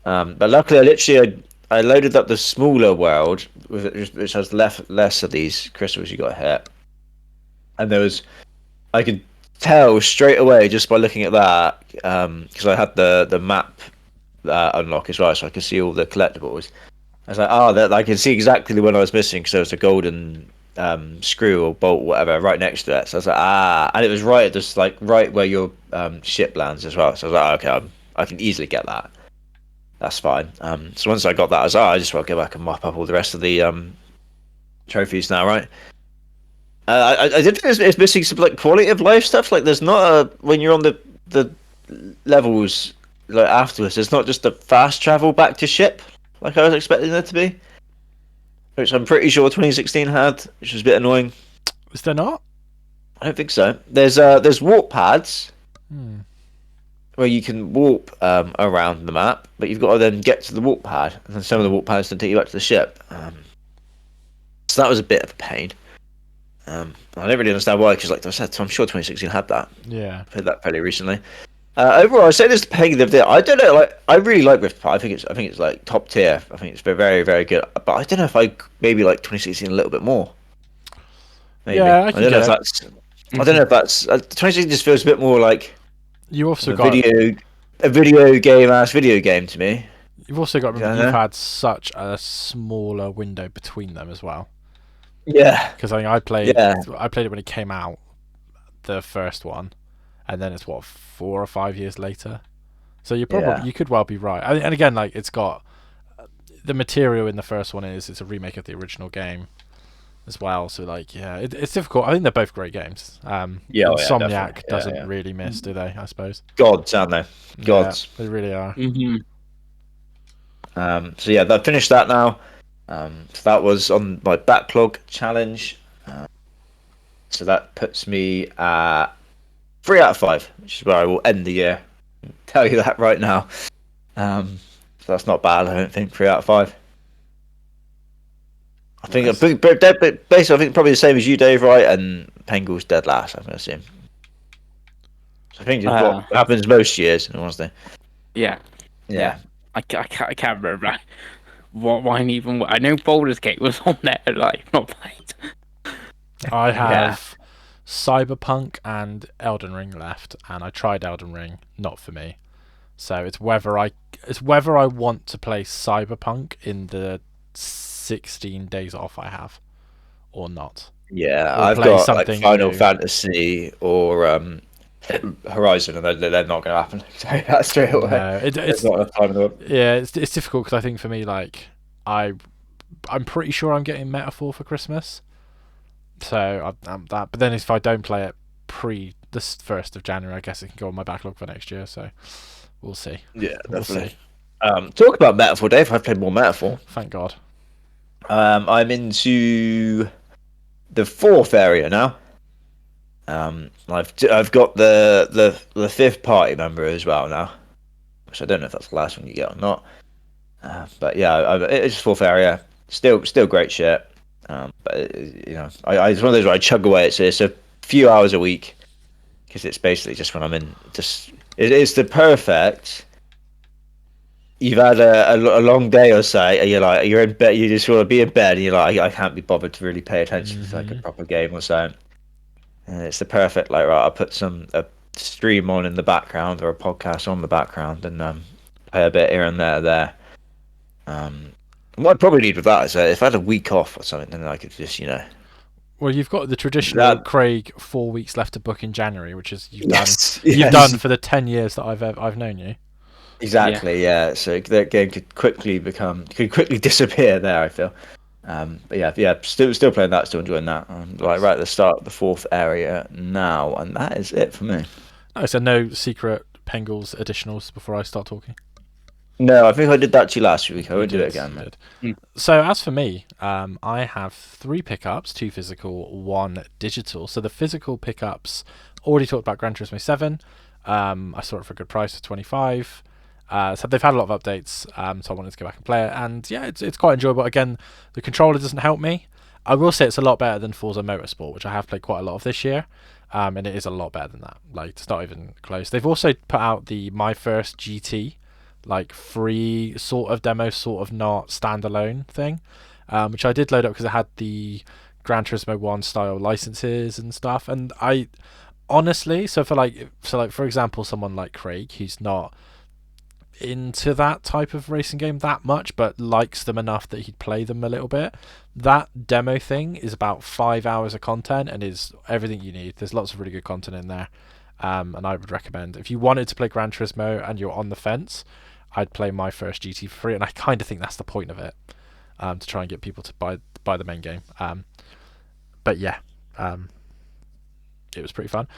S3: But luckily, I loaded up the smaller world which has less of these crystals you got to hit, and I could tell straight away just by looking at that, because I had the map unlock as well, so I could see all the collectibles. I was like, I can see exactly the one I was missing, because there was a golden screw or bolt, or whatever, right next to it. So I was like, and it was right where your ship lands as well. So I was like, okay, I can easily get that. That's fine. So once I got that, I was like, I just want to go back and mop up all the rest of the trophies now, right? I did think it's missing some like quality of life stuff. Like, there's not when you're on the levels like afterwards, it's not just a fast travel back to ship like I was expecting there to be, which I'm pretty sure 2016 had, which was a bit annoying.
S1: Is there not?
S3: I don't think so. There's warp pads where you can warp around the map, but you've got to then get to the warp pad, and then some of the warp pads then take you back to the ship. So that was a bit of a pain. I don't really understand why, because like I said, I'm sure 2016 had that.
S1: Yeah.
S3: I played that fairly recently. Overall, I say this to Pengi the other day. I don't know. Like, I really like Rift Apart. I think it's like top tier. I think it's very, very good. But I don't know if I maybe like 2016 a little bit more. Maybe.
S1: Yeah, I
S3: I
S1: can
S3: don't know
S1: get
S3: if
S1: it.
S3: that's. I don't know if that's. 2016 just feels a bit more like
S1: You also
S3: a
S1: got
S3: video game to me.
S1: you've also got to remember
S3: Yeah.
S1: you've had such a smaller window between them as well.
S3: Yeah.
S1: Because I think I played
S3: Yeah.
S1: it when it came out, the first one, and then it's what 4 or 5 years later. So you could well be right. And again, like it's got the material in the first one it's a remake of the original game as well. So like it's difficult. I think they're both great games. Insomniac
S3: definitely.
S1: doesn't really miss, do they? I suppose.
S3: Gods, aren't they? Gods.
S1: Yeah, they really are.
S3: So yeah, I finished that now. So that was on my backlog challenge. So that puts me at 3 out of 5, which is where I will end the year. Tell you that right now. So that's not bad. I don't think 3 out of 5. I think
S1: Nice.
S3: basically I think probably the same as you, Dave, right? And Pengu's dead last. I'm gonna assume. So I think it's what happens most years, in honesty.
S2: Yeah.
S3: Yeah.
S2: I can't remember why even. I know Baldur's Gate was on there, like not played.
S1: I have Cyberpunk and Elden Ring left, and I tried Elden Ring, not for me. So it's whether I want to play Cyberpunk in the 16 days off I have, or not.
S3: Yeah,
S1: Or
S3: I've
S1: play
S3: got like
S1: something
S3: Final
S1: new.
S3: Fantasy or Horizon, and they're not going to happen. So that's straight away.
S1: No,
S3: There's not enough time in the world.
S1: yeah, it's difficult because I think for me, like I'm pretty sure I'm getting Metaphor for Christmas. So I'm that. But then if I don't play it pre the 1st of January, I guess it can go on my backlog for next year. So we'll see.
S3: Yeah,
S1: We'll
S3: definitely.
S1: see.
S3: Talk about Metaphor, Dave. I've played more Metaphor.
S1: Thank God.
S3: I'm into the 4th area now. I've got the 5th party member as well now, which I don't know if that's the last one you get or not. But yeah, it's 4th area. Still great shit. But it's one of those where I chug away. It's a few hours a week because it's basically just when I'm in. It's the perfect. You've had a long day or so, and you're in bed. You just want to be in bed, and you're like, I can't be bothered to really pay attention to like a proper game or so. And it's the perfect right. I'll put a stream on in the background or a podcast on the background, and play a bit here and there. What I'd probably need with that is if I had a week off or something, then I could just
S1: Well, you've got the traditional Craig 4 weeks left to book in January, which is you've
S3: yes.
S1: done for the 10 years that I've known you.
S3: Exactly, yeah. So that game could quickly disappear there. I feel, but yeah. Still playing that, still enjoying that. Right at the start of the 4th area now, and that is it for me.
S1: Oh, so no secret Pengles additionals before I start talking.
S3: No, I think I did that to you last week. I won't do it again.
S1: So as for me, I have 3 pickups, 2 physical, 1 digital. So the physical pickups, already talked about Gran Turismo 7. I saw it for a good price of 25. So they've had a lot of updates, so I wanted to go back and play it. And yeah, it's quite enjoyable. Again, the controller doesn't help me. I will say it's a lot better than Forza Motorsport, which I have played quite a lot of this year. And it is a lot better than that. Like, it's not even close. They've also put out the My First GT, like free sort of demo, sort of not standalone thing, which I did load up because it had the Gran Turismo 1 style licenses and stuff. And I honestly, for example, someone like Craig, who's not into that type of racing game that much but likes them enough that he'd play them a little bit, that demo thing is about 5 hours of content and is everything you need. There's lots of really good content in there, and I would recommend, if you wanted to play Gran Turismo and you're on the fence, I'd play My First GT for free, and I kind of think that's the point of it, to try and get people to buy the main game. But yeah, it was pretty fun.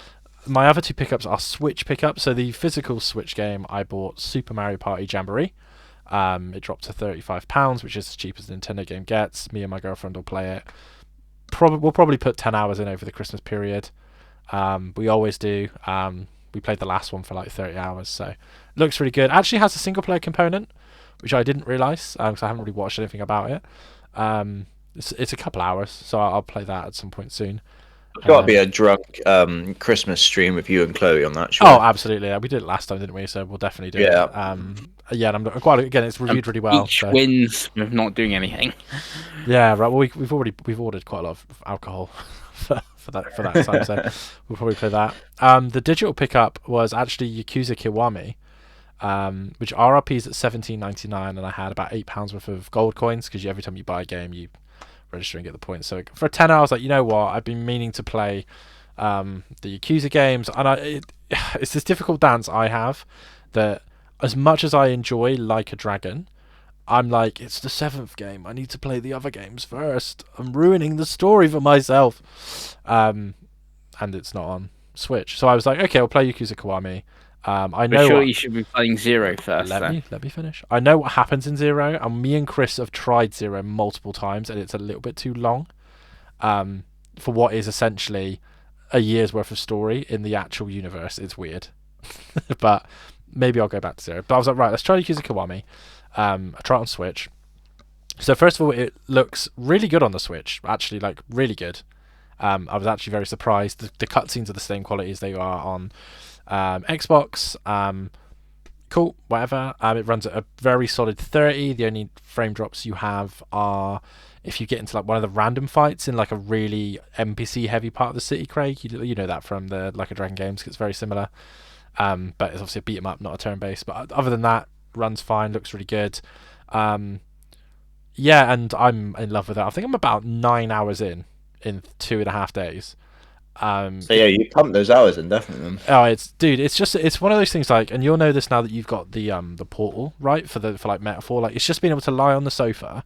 S1: My other 2 pickups are Switch pickups. So the physical Switch game, I bought Super Mario Party Jamboree. It dropped to £35, which is as cheap as a Nintendo game gets. Me and my girlfriend will play it. We'll probably put 10 hours in over the Christmas period. We always do. We played the last one for like 30 hours, so looks really good. Actually has a single player component, which I didn't realise, because I haven't really watched anything about it. It's a couple hours, so I'll play that at some point soon.
S3: It's got to be a drunk Christmas stream with you and Chloe on that. Sure.
S1: Oh, absolutely. Yeah, we did it last time, didn't we? So we'll definitely do
S3: Yeah.
S1: it. Yeah, and I'm quite again. It's reviewed really well.
S2: Each
S1: So.
S2: wins with not doing anything.
S1: Yeah, right. Well, we've ordered quite a lot of alcohol for that time, so we'll probably play that. The digital pickup was actually Yakuza Kiwami, which RRP's at $17.99, and I had about £8 worth of gold coins because every time you buy a game, you register and get the points. So for a tenner, I was like, you know what? I've been meaning to play the Yakuza games, and it's this difficult dance I have that as much as I enjoy Like a Dragon, I'm like, it's the 7th game. I need to play the other games first. I'm ruining the story for myself. And it's not on Switch. So I was like, okay, I'll play Yakuza Kiwami. I know.
S2: Sure, you should be playing Zero first.
S1: Let me finish. I know what happens in Zero, and me and Chris have tried Zero multiple times, and it's a little bit too long. For what is essentially a year's worth of story in the actual universe. It's weird. But maybe I'll go back to Zero. But I was like, right, let's try Yakuza Kiwami. I try it on Switch. So first of all, it looks really good on the Switch. Actually, like really good. I was actually very surprised. The cutscenes are the same quality as they are on Xbox. Cool, whatever. It runs at a very solid 30. The only frame drops you have are if you get into like one of the random fights in like a really NPC heavy part of the city, Craig. You know that from the Like a Dragon games. 'Cause it's very similar. But it's obviously a beat 'em up, not a turn based. But other than that, runs fine, looks really good. Yeah, and I'm in love with it. I think I'm about 9 hours in 2.5 days.
S3: So yeah, you pump those hours in, definitely.
S1: Oh, it's one of those things like, and you'll know this now that you've got the portal, right, for like metaphor. Like, it's just being able to lie on the sofa,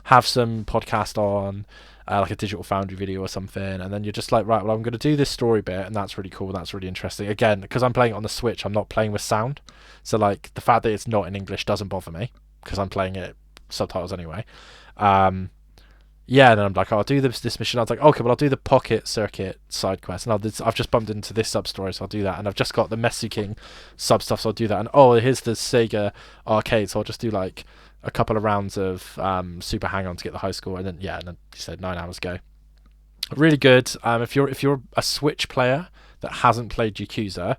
S1: have some podcast on, like a Digital Foundry video or something, and then you're just like, right, well, I'm going to do this story bit, and that's really cool, that's really interesting. Again, because I'm playing it on the Switch, I'm not playing with sound, so like the fact that it's not in English doesn't bother me because I'm playing it subtitles anyway. Yeah, and then I'm like, oh, I'll do this mission. I was like, okay, well, I'll do the Pocket Circuit side quest, and I've just bumped into this sub story, so I'll do that. And I've just got the Messi King sub stuff, so I'll do that. And oh, here's the Sega arcade, so I'll just do like a couple of rounds of Super Hang On to get the high score, and then you said 9 hours go. Really good. If you're a Switch player that hasn't played Yakuza,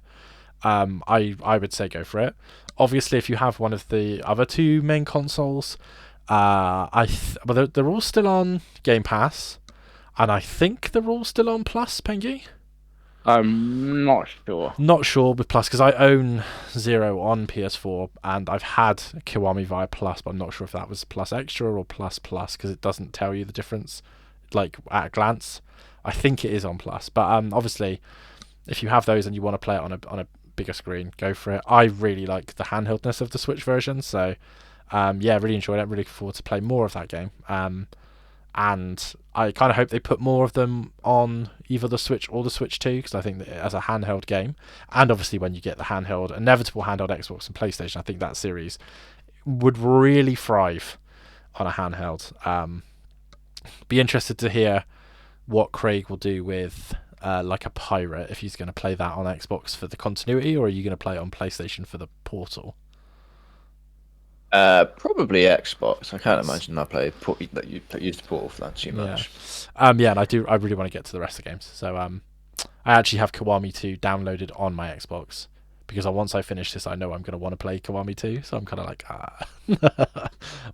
S1: I would say go for it. Obviously, if you have one of the other two main consoles. But they're all still on Game Pass, and I think they're all still on Plus, Pengi?
S2: I'm not sure.
S1: Not sure with Plus, because I own Zero on PS4, and I've had Kiwami via Plus, but I'm not sure if that was Plus Extra or Plus Plus, because it doesn't tell you the difference, like, at a glance. I think it is on Plus, but obviously, if you have those and you want to play it on a bigger screen, go for it. I really like the handheldness of the Switch version, so... yeah, really enjoyed it. Really looking forward to play more of that game. And I kind of hope they put more of them on either the Switch or the Switch 2, because I think that as a handheld game, and obviously when you get the inevitable handheld Xbox and PlayStation, I think that series would really thrive on a handheld. Be interested to hear what Craig will do with like a pirate, if he's going to play that on Xbox for the continuity, or are you going to play it on PlayStation for the Portal?
S3: Probably Xbox. I can't imagine that you use the Portal for that too much.
S1: Yeah, and I really want to get to the rest of the games. So I actually have Kiwami 2 downloaded on my Xbox because once I finish this, I know I'm going to want to play Kiwami 2. So I'm kind of like,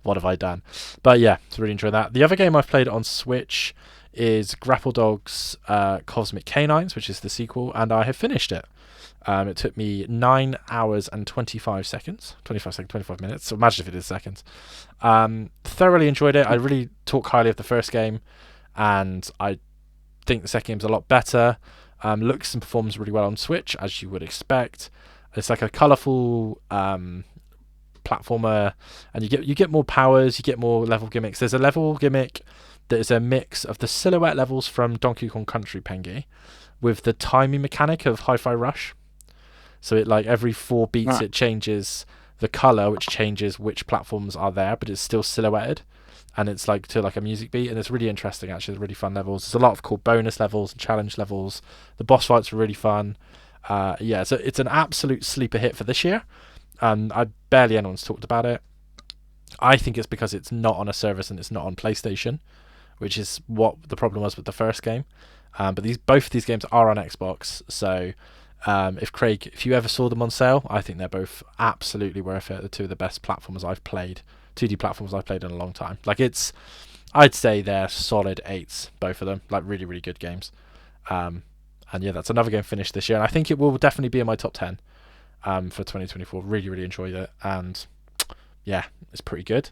S1: what have I done? But yeah, it's really enjoying that. The other game I've played on Switch is Grapple Dog's Cosmic Canines, which is the sequel, and I have finished it. It took me 9 hours and 25 minutes. So imagine if it is seconds. Thoroughly enjoyed it. I really talk highly of the first game, and I think the second game's a lot better. Looks and performs really well on Switch, as you would expect. It's like a colourful platformer, and you get more powers, you get more level gimmicks. There's a level gimmick that is a mix of the silhouette levels from Donkey Kong Country, Pengi, with the timing mechanic of Hi-Fi Rush. So it like every 4 beats it changes the color, which changes which platforms are there, but it's still silhouetted, and it's like to like a music beat, and it's really interesting. Actually, it's really fun levels. There's a lot of cool bonus levels and challenge levels. The boss fights are really fun. Yeah, so it's an absolute sleeper hit for this year. I barely anyone's talked about it. I think it's because it's not on a service and it's not on PlayStation. which is what the problem was with the first game. But both of these games are on Xbox, so if you ever saw them on sale, I think they're both absolutely worth it. They're two of the best platformers I've played, 2D platformers I've played in a long time. Like I'd say they're solid 8s, both of them. Like really, really good games. And yeah, that's another game finished this year, and I think it will definitely be in my top 10 for 2024. Really, really enjoyed it, and yeah, it's pretty good.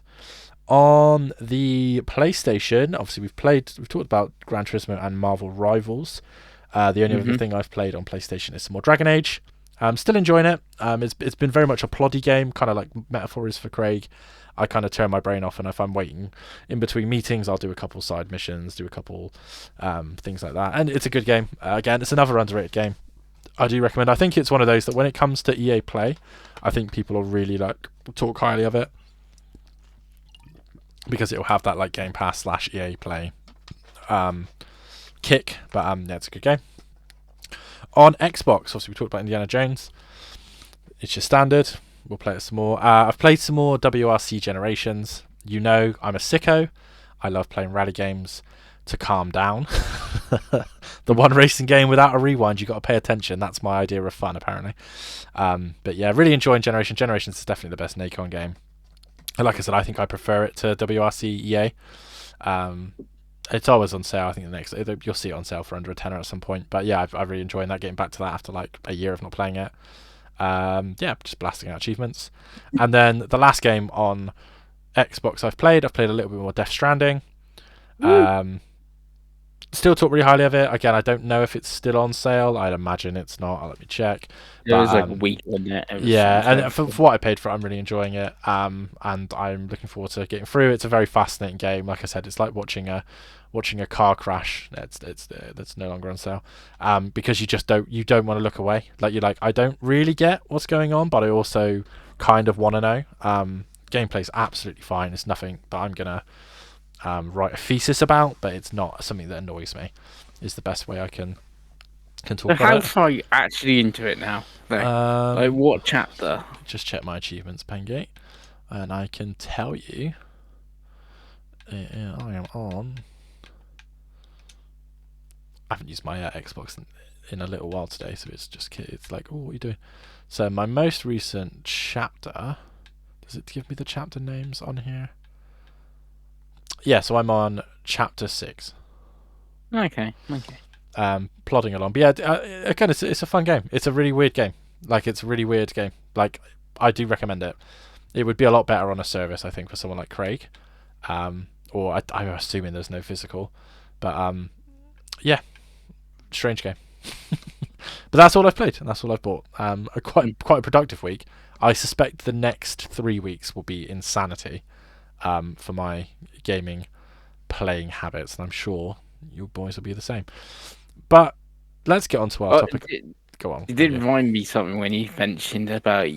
S1: On the PlayStation, obviously we've talked about Gran Turismo and Marvel Rivals. The only other thing I've played on PlayStation is some more Dragon Age. I'm still enjoying it. It's been very much a ploddy game, kind of like Metaphor is for Craig. I kind of turn my brain off, and if I'm waiting in between meetings, I'll do a couple side missions, do a couple things like that. And it's a good game. Again, it's another underrated game. I do recommend. I think it's one of those that when it comes to EA Play, I think people will really talk highly of it, because it will have that like Game Pass / EA Play kick. But yeah, it's a good game. On Xbox, obviously we talked about Indiana Jones. It's your standard. We'll play it some more. I've played some more WRC Generations. You know, I'm a sicko. I love playing rally games to calm down. The one racing game without a rewind, you got to pay attention. That's my idea of fun, apparently. But yeah, really enjoying Generations. Generations is definitely the best Nacon game. And like I said, I think I prefer it to WRC EA. It's always on sale. I think you'll see it on sale for under a tenner at some point. But yeah, I'm really enjoying that, getting back to that after like a year of not playing it. Yeah, just blasting out achievements. And then the last game on Xbox I've played a little bit more Death Stranding. Still talk really highly of it. Again, I don't know if it's still on sale. I'd imagine it's not. Let me check.
S2: It was like a week on it.
S1: Yeah, and for what I paid for it, I'm really enjoying it. And I'm looking forward to getting through. It's a very fascinating game. Like I said, it's like watching a car crash. That's no longer on sale. Because you don't want to look away. Like you're like, I don't really get what's going on, but I also kind of want to know. Gameplay's absolutely fine. It's nothing that I'm gonna write a thesis about, but it's not something that annoys me. Is the best way I can talk
S2: So
S1: about
S2: how
S1: it.
S2: far are you actually into it now? Like what chapter?
S1: Just check my achievements, Pengi, and I can tell you. I am on. I haven't used my Xbox in a little while today, so it's like, oh, what are you doing? So my most recent chapter. Does it give me the chapter names on here? Yeah, so I'm on chapter 6.
S2: Okay.
S1: Plodding along. But yeah, again, it's a fun game. It's a really weird game. It's a really weird game. Like, I do recommend it. It would be a lot better on a service, I think, for someone like Craig. Or I'm assuming there's no physical. But, yeah. Strange game. But that's all I've played, and that's all I've bought. Quite a productive week. I suspect the next 3 weeks will be insanity for my gaming playing habits, and I'm sure you boys will be the same. But let's get on to our topic. Go on.
S2: It did remind me something when you mentioned about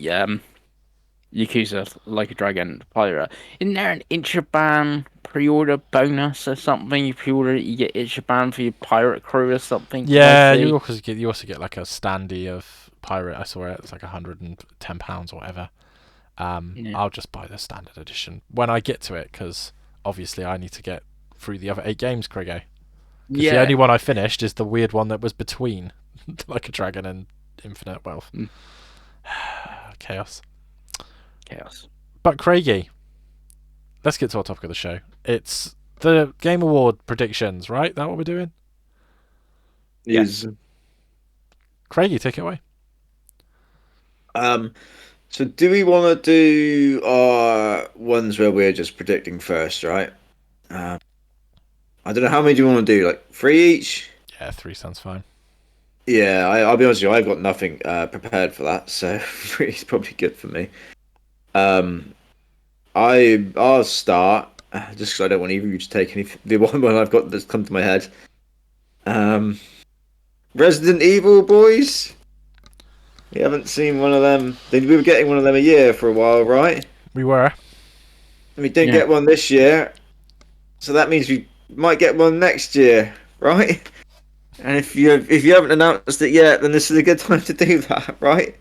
S2: Yakuza Like a Dragon Pirate. Isn't there an Ichiban pre-order bonus or something? You pre-order it, you get Ichiban for your pirate crew or something?
S1: Yeah, you also get like a standee of pirate. I saw it. It's like £110 or whatever. I'll just buy the standard edition when I get to it, because obviously I need to get through the other 8 games, Craigo. Yeah. The only one I finished is the weird one that was between Like a Dragon and Infinite Wealth. Chaos. But Craigie, let's get to our topic of the show. It's the Game Award predictions, right? That what we're doing?
S3: Yes.
S1: Craigie, take it away.
S3: So do we want to do our ones where we're just predicting first, right? I don't know, how many do you want to do? Like 3 each?
S1: Yeah, 3 sounds fine.
S3: Yeah, I'll be honest with you, I've got nothing prepared for that, so 3 is probably good for me. I'll start just because I don't want either of you to take the one I've got that's come to my head. Resident Evil, boys. We haven't seen one of them. We were getting one of them a year for a while, right?
S1: We were.
S3: We didn't get one this year, so that means we might get one next year, right? And if you haven't announced it yet, then this is a good time to do that, right?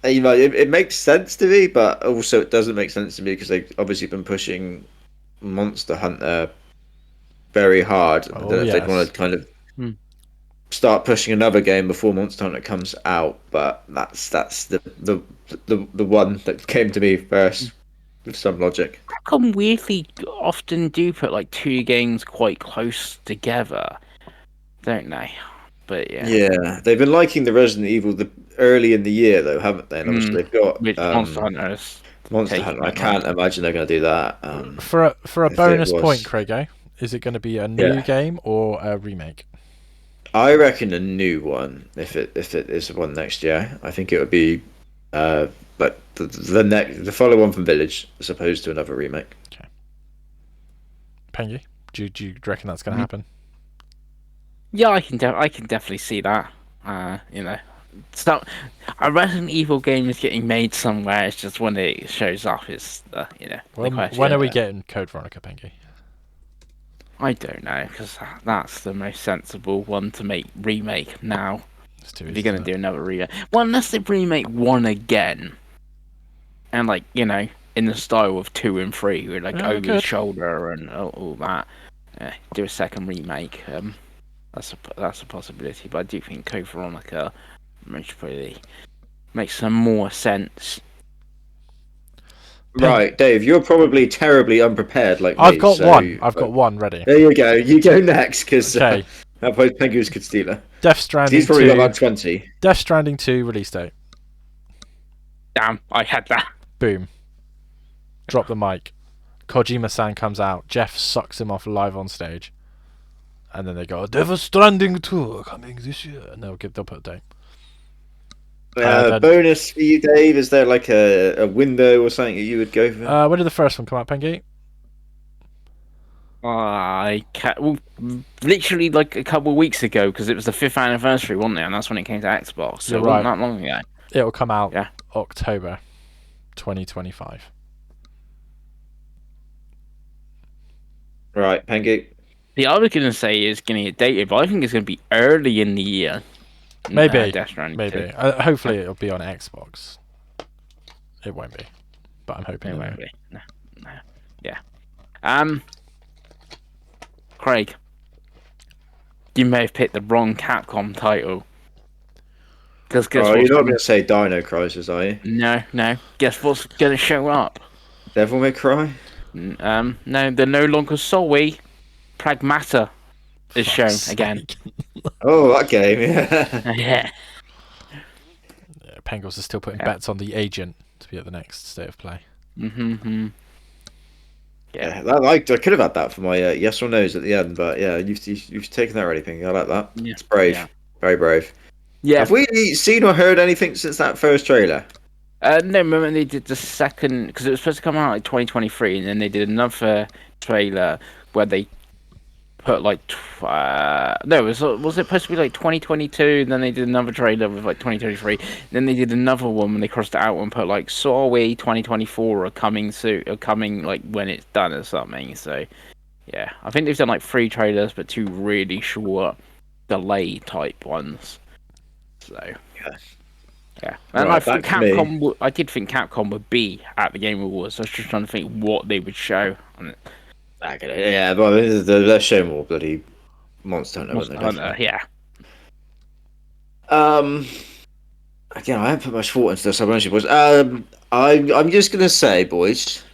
S3: It makes sense to me, but also it doesn't make sense to me because they've obviously been pushing Monster Hunter very hard. I don't
S1: Oh
S3: know if they'd want
S1: yes.
S3: to kind of
S2: Hmm.
S3: start pushing another game before Monster Hunter comes out, but that's the one that came to me first with some logic.
S2: Capcom weirdly often do put like two games quite close together, don't they? But yeah.
S3: Yeah, they've been liking the Resident Evil early in the year though, haven't they? And obviously they've got
S2: Which Monster Hunter is
S3: Monster
S2: taking
S3: Hunter. I
S2: that on.
S3: can't imagine they're going to do that.
S1: For a
S3: If it
S1: bonus point,
S3: was,
S1: Craigo, is it going to be a new
S3: yeah,
S1: game or a remake?
S3: I reckon a new one. If it is one next year, I think it would be like the follow on from Village as opposed to another remake.
S1: Okay. Pengi, do you reckon that's going to happen?
S2: Yeah, I can definitely see that. You know, so a Resident Evil game is getting made somewhere. It's just when it shows up is the question.
S1: When are we getting Code Veronica, Pengi?
S2: I don't know because that's the most sensible one to make remake now.
S1: It's too
S2: If
S1: easy.
S2: you're gonna do another remake, well, unless they remake one again, and like in the style of 2 and 3, with like
S1: Yeah,
S2: over the
S1: good.
S2: shoulder and all that, do a second remake. That's a possibility, but I do think Code Veronica most probably makes some more sense.
S3: Right, Dave, you're probably terribly unprepared like
S1: I've
S3: me.
S1: got
S3: So
S1: one. I've got one ready.
S3: there you go. You go next because
S1: Okay.
S3: otherwise Penguins could steal her.
S1: Death Stranding
S3: He's probably
S1: 2.
S3: got about 20.
S1: Death Stranding 2 release date.
S2: Damn, I had that.
S1: Boom. Drop the mic. Kojima-san comes out. Jeff sucks him off live on stage. And then they go, Death Stranding 2 coming this year. And they'll put a date. Then-
S3: Bonus for you, Dave. Is there like a window or something that you would go for?
S1: when did the first one come out, Pengi?
S2: I can't. Well, literally like a couple of weeks ago because it was the 5th anniversary, wasn't it? And that's when it came to Xbox. So
S1: You're
S2: it wasn't
S1: right.
S2: that long ago.
S1: It will come out
S2: Yeah.
S1: October 2025.
S3: Right, Pengi.
S2: The other was gonna say is gonna get dated, but I think it's gonna be early in the year.
S1: Maybe.
S2: Death Stranding
S1: Maybe.
S2: 2.
S1: Hopefully it'll be on Xbox. It won't be. But I'm hoping
S2: It
S1: it
S2: won't
S1: will.
S2: be. No. Yeah. Craig, you may have picked the wrong Capcom title. Because guess
S3: Oh,
S2: what's
S3: you're not
S2: coming?
S3: going to say Dino Crisis, are you?
S2: No. Guess what's gonna show up?
S3: Devil May Cry?
S2: No, they're no longer Soul. Pragmata is shown
S1: Fuck's
S2: again.
S1: sake.
S3: Oh, that game, yeah.
S2: Yeah.
S1: Yeah, Pengels is still putting
S2: Yeah.
S1: bets on the agent to be at the next state of play.
S2: Mm-hmm.
S3: Yeah, I could have had that for my yes or no's at the end, but yeah, you've taken that already, Ping. I like that.
S2: Yeah.
S3: It's brave.
S2: Yeah.
S3: Very brave.
S2: Yeah.
S3: Have we seen or heard anything since that first trailer?
S2: No, remember they did the second because it was supposed to come out like 2023, and then they did another trailer where they put like no, was it supposed to be like 2022? And then they did another trailer with like 2023. Then they did another one when they crossed it out and put like Sorry 2024 or coming soon or coming like when it's done or something. So yeah, I think they've done like 3 trailers, but 2 really short delay type ones. So yeah, and
S3: Right,
S2: I think
S3: back to me.
S2: Capcom. I did think Capcom would be at the Game Awards. I was just trying to think what they would show. And
S3: Yeah, but they're showing more bloody Monster Hunter,
S2: Monster
S3: weren't they,
S2: Hunter,
S3: definitely.
S2: yeah.
S3: Again, I haven't put much thought into this, I'll be honest with you, boys. I'm just gonna say, boys,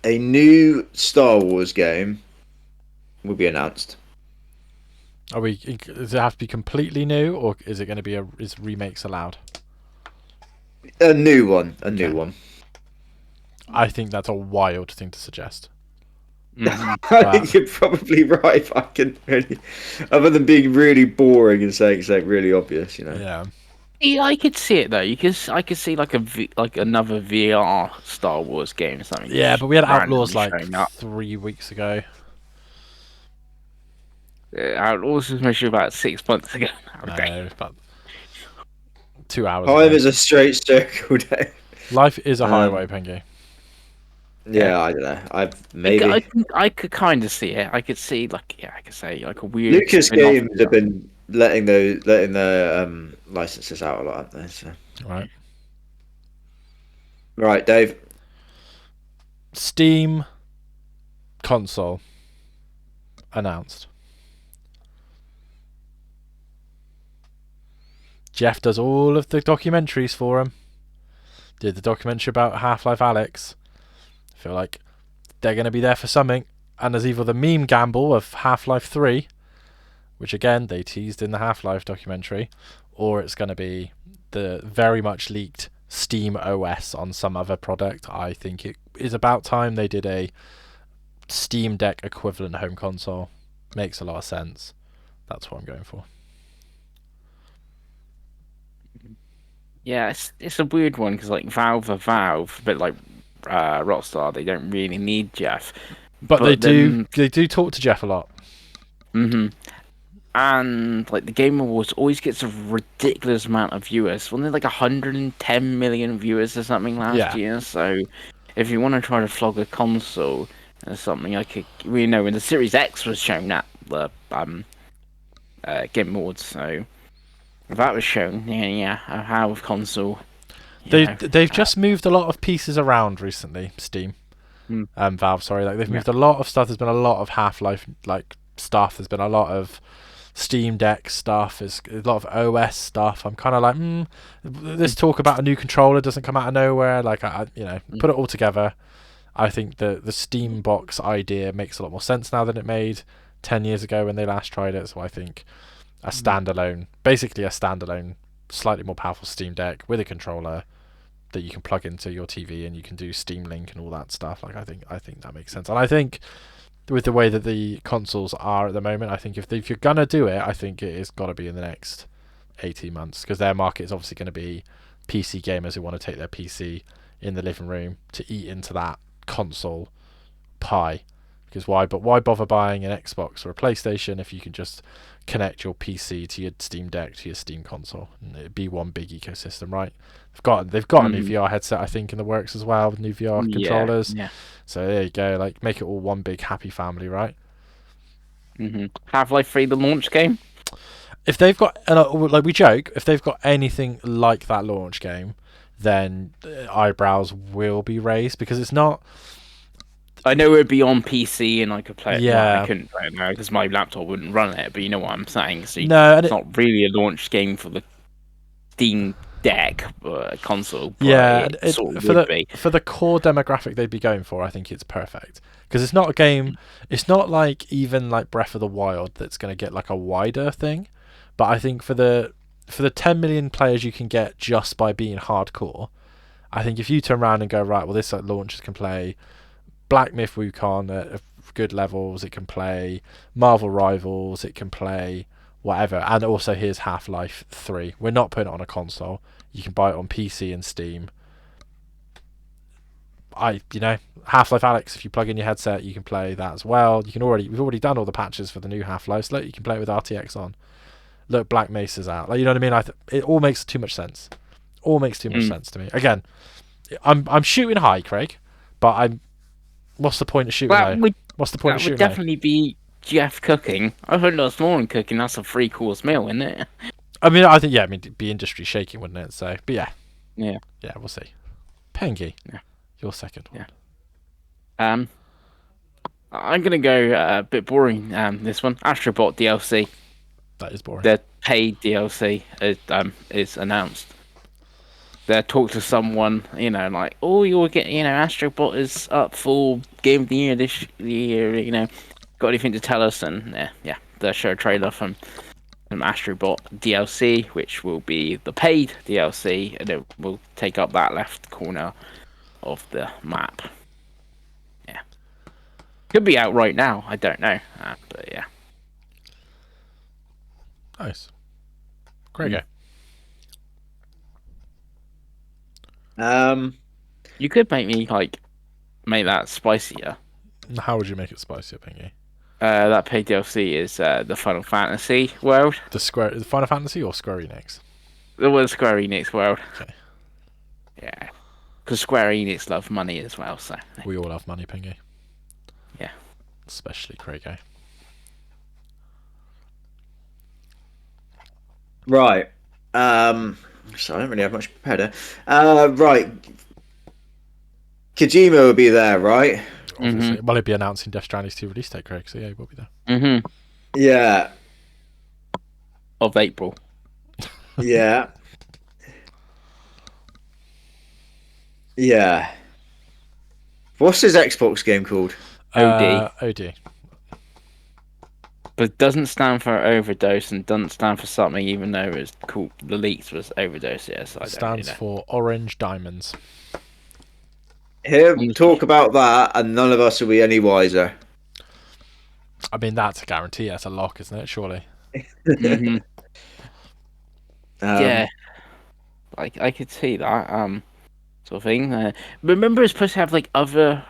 S3: a new Star Wars game will be announced.
S1: Are we? Does it have to be completely new, or is it going to be is remakes allowed?
S3: A new one.
S1: Okay.
S3: One.
S1: I think that's a wild thing to suggest.
S2: Mhm.
S3: I think you're probably right. If I can really, other than being really boring and saying something really obvious, you know.
S1: Yeah.
S2: Yeah, I could see it though. I could see like like another VR Star Wars game or something.
S1: Yeah,
S2: just
S1: but we had Outlaws
S2: randomly
S1: like
S2: showing up.
S1: 3 weeks ago.
S2: Outlaws was measured about 6 months ago.
S1: No, about 2 hours.
S3: Time
S1: ago.
S3: is a straight circle, Dave.
S1: Life is a highway, Pengi.
S3: Yeah, I don't know. Maybe
S2: I could kind of see it. I could see I could say like a weird.
S3: Lucas
S2: spin-off
S3: Games have been letting the licenses out a lot, haven't they? So.
S1: Right.
S3: Right, Dave.
S1: Steam console announced. Jeff does all of the documentaries for him. Did the documentary about Half-Life Alyx. I feel like they're going to be there for something. And there's either the meme gamble of Half-Life 3, which again they teased in the Half-Life documentary, or it's going to be the very much leaked Steam OS on some other product. I think it is about time they did a Steam Deck equivalent home console. Makes a lot of sense. That's what I'm going for.
S2: Yeah, it's a weird one because like Valve are Valve, but like Rockstar, they don't really need Jeff.
S1: But they do talk to Jeff a lot.
S2: And like the Game Awards always gets a ridiculous amount of viewers. Wasn't it like 110 million viewers or something last year? So if you want to try to flog a console or something, we know when the Series X was shown at the Game Awards, so if that was shown, a Valve console.
S1: They've just moved a lot of pieces around recently. Steam, Valve. Sorry, like they've moved a lot of stuff. There's been a lot of Half-Life like stuff. There's been a lot of Steam Deck stuff. There's a lot of OS stuff. I'm kind of like, this talk about a new controller doesn't come out of nowhere. Like put it all together. I think the Steam box idea makes a lot more sense now than it made 10 years ago when they last tried it. So I think basically a standalone, slightly more powerful Steam Deck with a controller that you can plug into your TV and you can do Steam Link and all that stuff. Like I think that makes sense. And I think with the way that the consoles are at the moment, I think if you're gonna do it, I think it has got to be in the next 18 months because their market is obviously going to be PC gamers who want to take their PC in the living room to eat into that console pie. Because why bother buying an Xbox or a PlayStation if you can just connect your PC to your Steam Deck to your Steam console and it'd be one big ecosystem, right? They've got a new VR headset I think in the works as well with new VR controllers.
S2: Yeah.
S1: So there you go, like make it all one big happy family, right?
S2: Half-Life 3, the launch game.
S1: If they've got like we joke, if they've got anything like that launch game, then eyebrows will be raised because it's not.
S2: I know it would be on PC and I could play it.
S1: Yeah.
S2: Well, I couldn't play it now because my laptop wouldn't run it, but you know what I'm saying. So
S1: it's
S2: not really a launch game for the Steam Deck console. But it sort of would be.
S1: For the core demographic they'd be going for, I think it's perfect. Because it's not a game, it's not like even like Breath of the Wild that's going to get like a wider thing. But I think for the 10 million players you can get just by being hardcore, I think if you turn around and go, right, well this launchers can play Black Myth Wukong at good levels, it can play Marvel Rivals, it can play whatever, and also here's Half-Life 3. We're not putting it on a console. You can buy it on PC and Steam. Half-Life Alyx, if you plug in your headset, you can play that as well. We've already done all the patches for the new Half-Life. Look, you can play it with RTX on. Look, Black Mesa's out. Like, you know what I mean? It all makes too much sense. All makes too much sense to me. Again, I'm shooting high, Craig, but what's the point of shooting low? What's the point of shooting
S2: low? That would definitely be Jeff cooking. I heard lots more than cooking. That's a 3-course meal, isn't it?
S1: I think it'd be industry shaking, wouldn't it? So, but yeah, we'll see. Pengi, your second one.
S2: I'm gonna go a bit boring. This one, Astrobot DLC.
S1: That is boring.
S2: The paid DLC is announced. They talk to someone, like, oh, you'll get, Astrobot is up for Game of the Year this year, got anything to tell us? And they show a trailer from Astrobot DLC, which will be the paid DLC, and it will take up that left corner of the map. Yeah, could be out right now. I don't know, but yeah.
S1: Nice, great
S3: game.
S2: You could make that spicier.
S1: How would you make it spicier, Pengi?
S2: That paid DLC is the Final Fantasy world.
S1: The Final Fantasy or Square Enix?
S2: The Square Enix world.
S1: Okay.
S2: Yeah, because Square Enix love money as well. So
S1: we all love money, Pengi.
S2: Yeah,
S1: especially Craig.
S3: Right. So I don't really have much prepared. Right. Kojima will be there, right?
S1: obviously. Well, he'll be announcing Death Stranding's 2 release date, Craig. So yeah, he will be there.
S3: Yeah.
S2: Of April.
S3: Yeah. Yeah. What's his Xbox game called?
S2: OD.
S1: OD.
S2: But it doesn't stand for overdose and doesn't stand for something, even though it's called the leaks was overdose. Yes, I don't
S1: Stands
S2: know.
S1: for Orange Diamonds.
S3: He'll talk about that, and none of us will be any wiser.
S1: I mean, that's a guarantee. That's a lock, isn't it? Surely.
S2: Yeah, I could see that sort of thing. Remember, it's supposed to have like other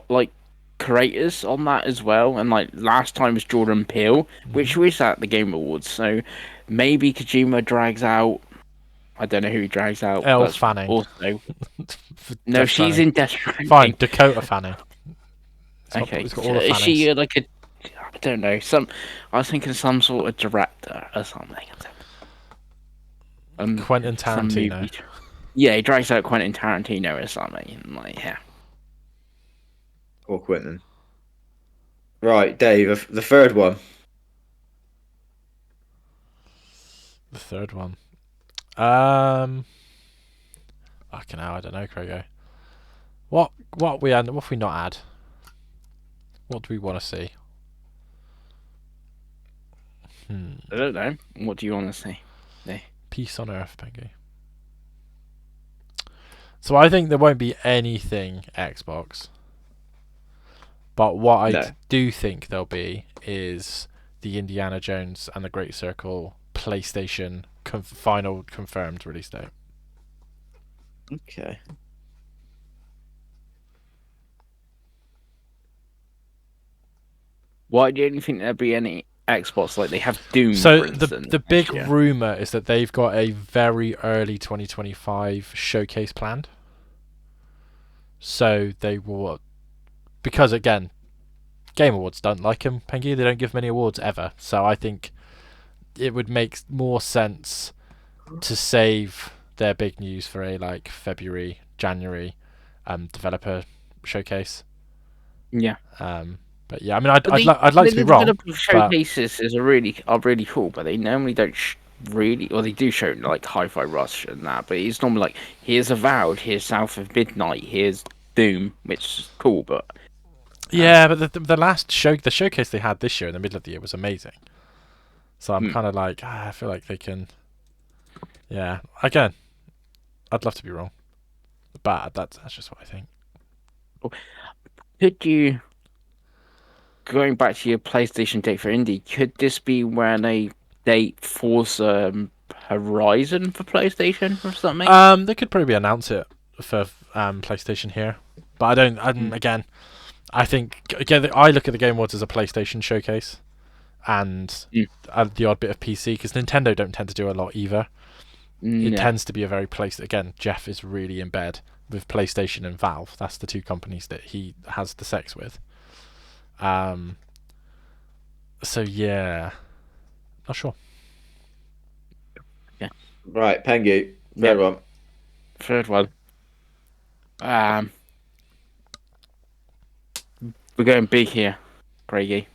S2: like creators on that as well, and like last time was Jordan Peele, which was at the Game Awards. So maybe Kojima drags out. I don't know who he drags out.
S1: Elle
S2: but
S1: Fanning.
S2: Also, no,
S1: Death
S2: she's
S1: Stranding.
S2: in Death Stranding.
S1: Fine, Dakota Fanning.
S2: Okay,
S1: It's got all the
S2: is she
S1: Fannings.
S2: like a? I don't know. I was thinking some sort of director or something.
S1: Quentin
S2: Some
S1: Tarantino.
S2: movie. Yeah, he drags out Quentin Tarantino or something. And like, yeah.
S3: Or Quentin. Right, Dave, the third one.
S1: The third one. Fucking hell, I don't know, Craigo. What have we not had? What do we want to see?
S2: I don't know. What do you want to see?
S1: Peace on Earth, Pengi. So I think there won't be anything Xbox. But what I do think there'll be is the Indiana Jones and the Great Circle PlayStation final confirmed release date.
S3: Okay.
S2: Why do you think there'd be any Xbox? Like they have Doom.
S1: So
S2: for instance,
S1: the big rumor is that they've got a very early 2025 showcase planned. So they will, because again, Game Awards don't like him, Pengi. They don't give many awards ever. So I think it would make more sense to save their big news for a like February, January, developer showcase.
S2: Yeah.
S1: But yeah, I mean, I'd like to be wrong.
S2: Showcases are really cool, but they normally don't or they do show like Hi-Fi Rush and that. But it's normally like here's Avowed, here's South of Midnight, here's Doom, which is cool. But
S1: yeah, but the last the showcase they had this year in the middle of the year was amazing. So I'm kind of like, I feel like they can. Yeah, again, I'd love to be wrong, but that's just what I think.
S2: Could you? Going back to your PlayStation date for indie, could this be when a date for Horizon for PlayStation or something?
S1: They could probably announce it for PlayStation here, but I don't. Again, I think I look at the Game Awards as a PlayStation showcase, and the odd bit of PC because Nintendo don't tend to do a lot either. It tends to be a very Again, Jeff is really in bed with PlayStation and Valve. That's the two companies that he has the sex with. So yeah, not sure.
S2: Yeah.
S3: Right, Pengi, third one.
S2: We're going big here, Craigie.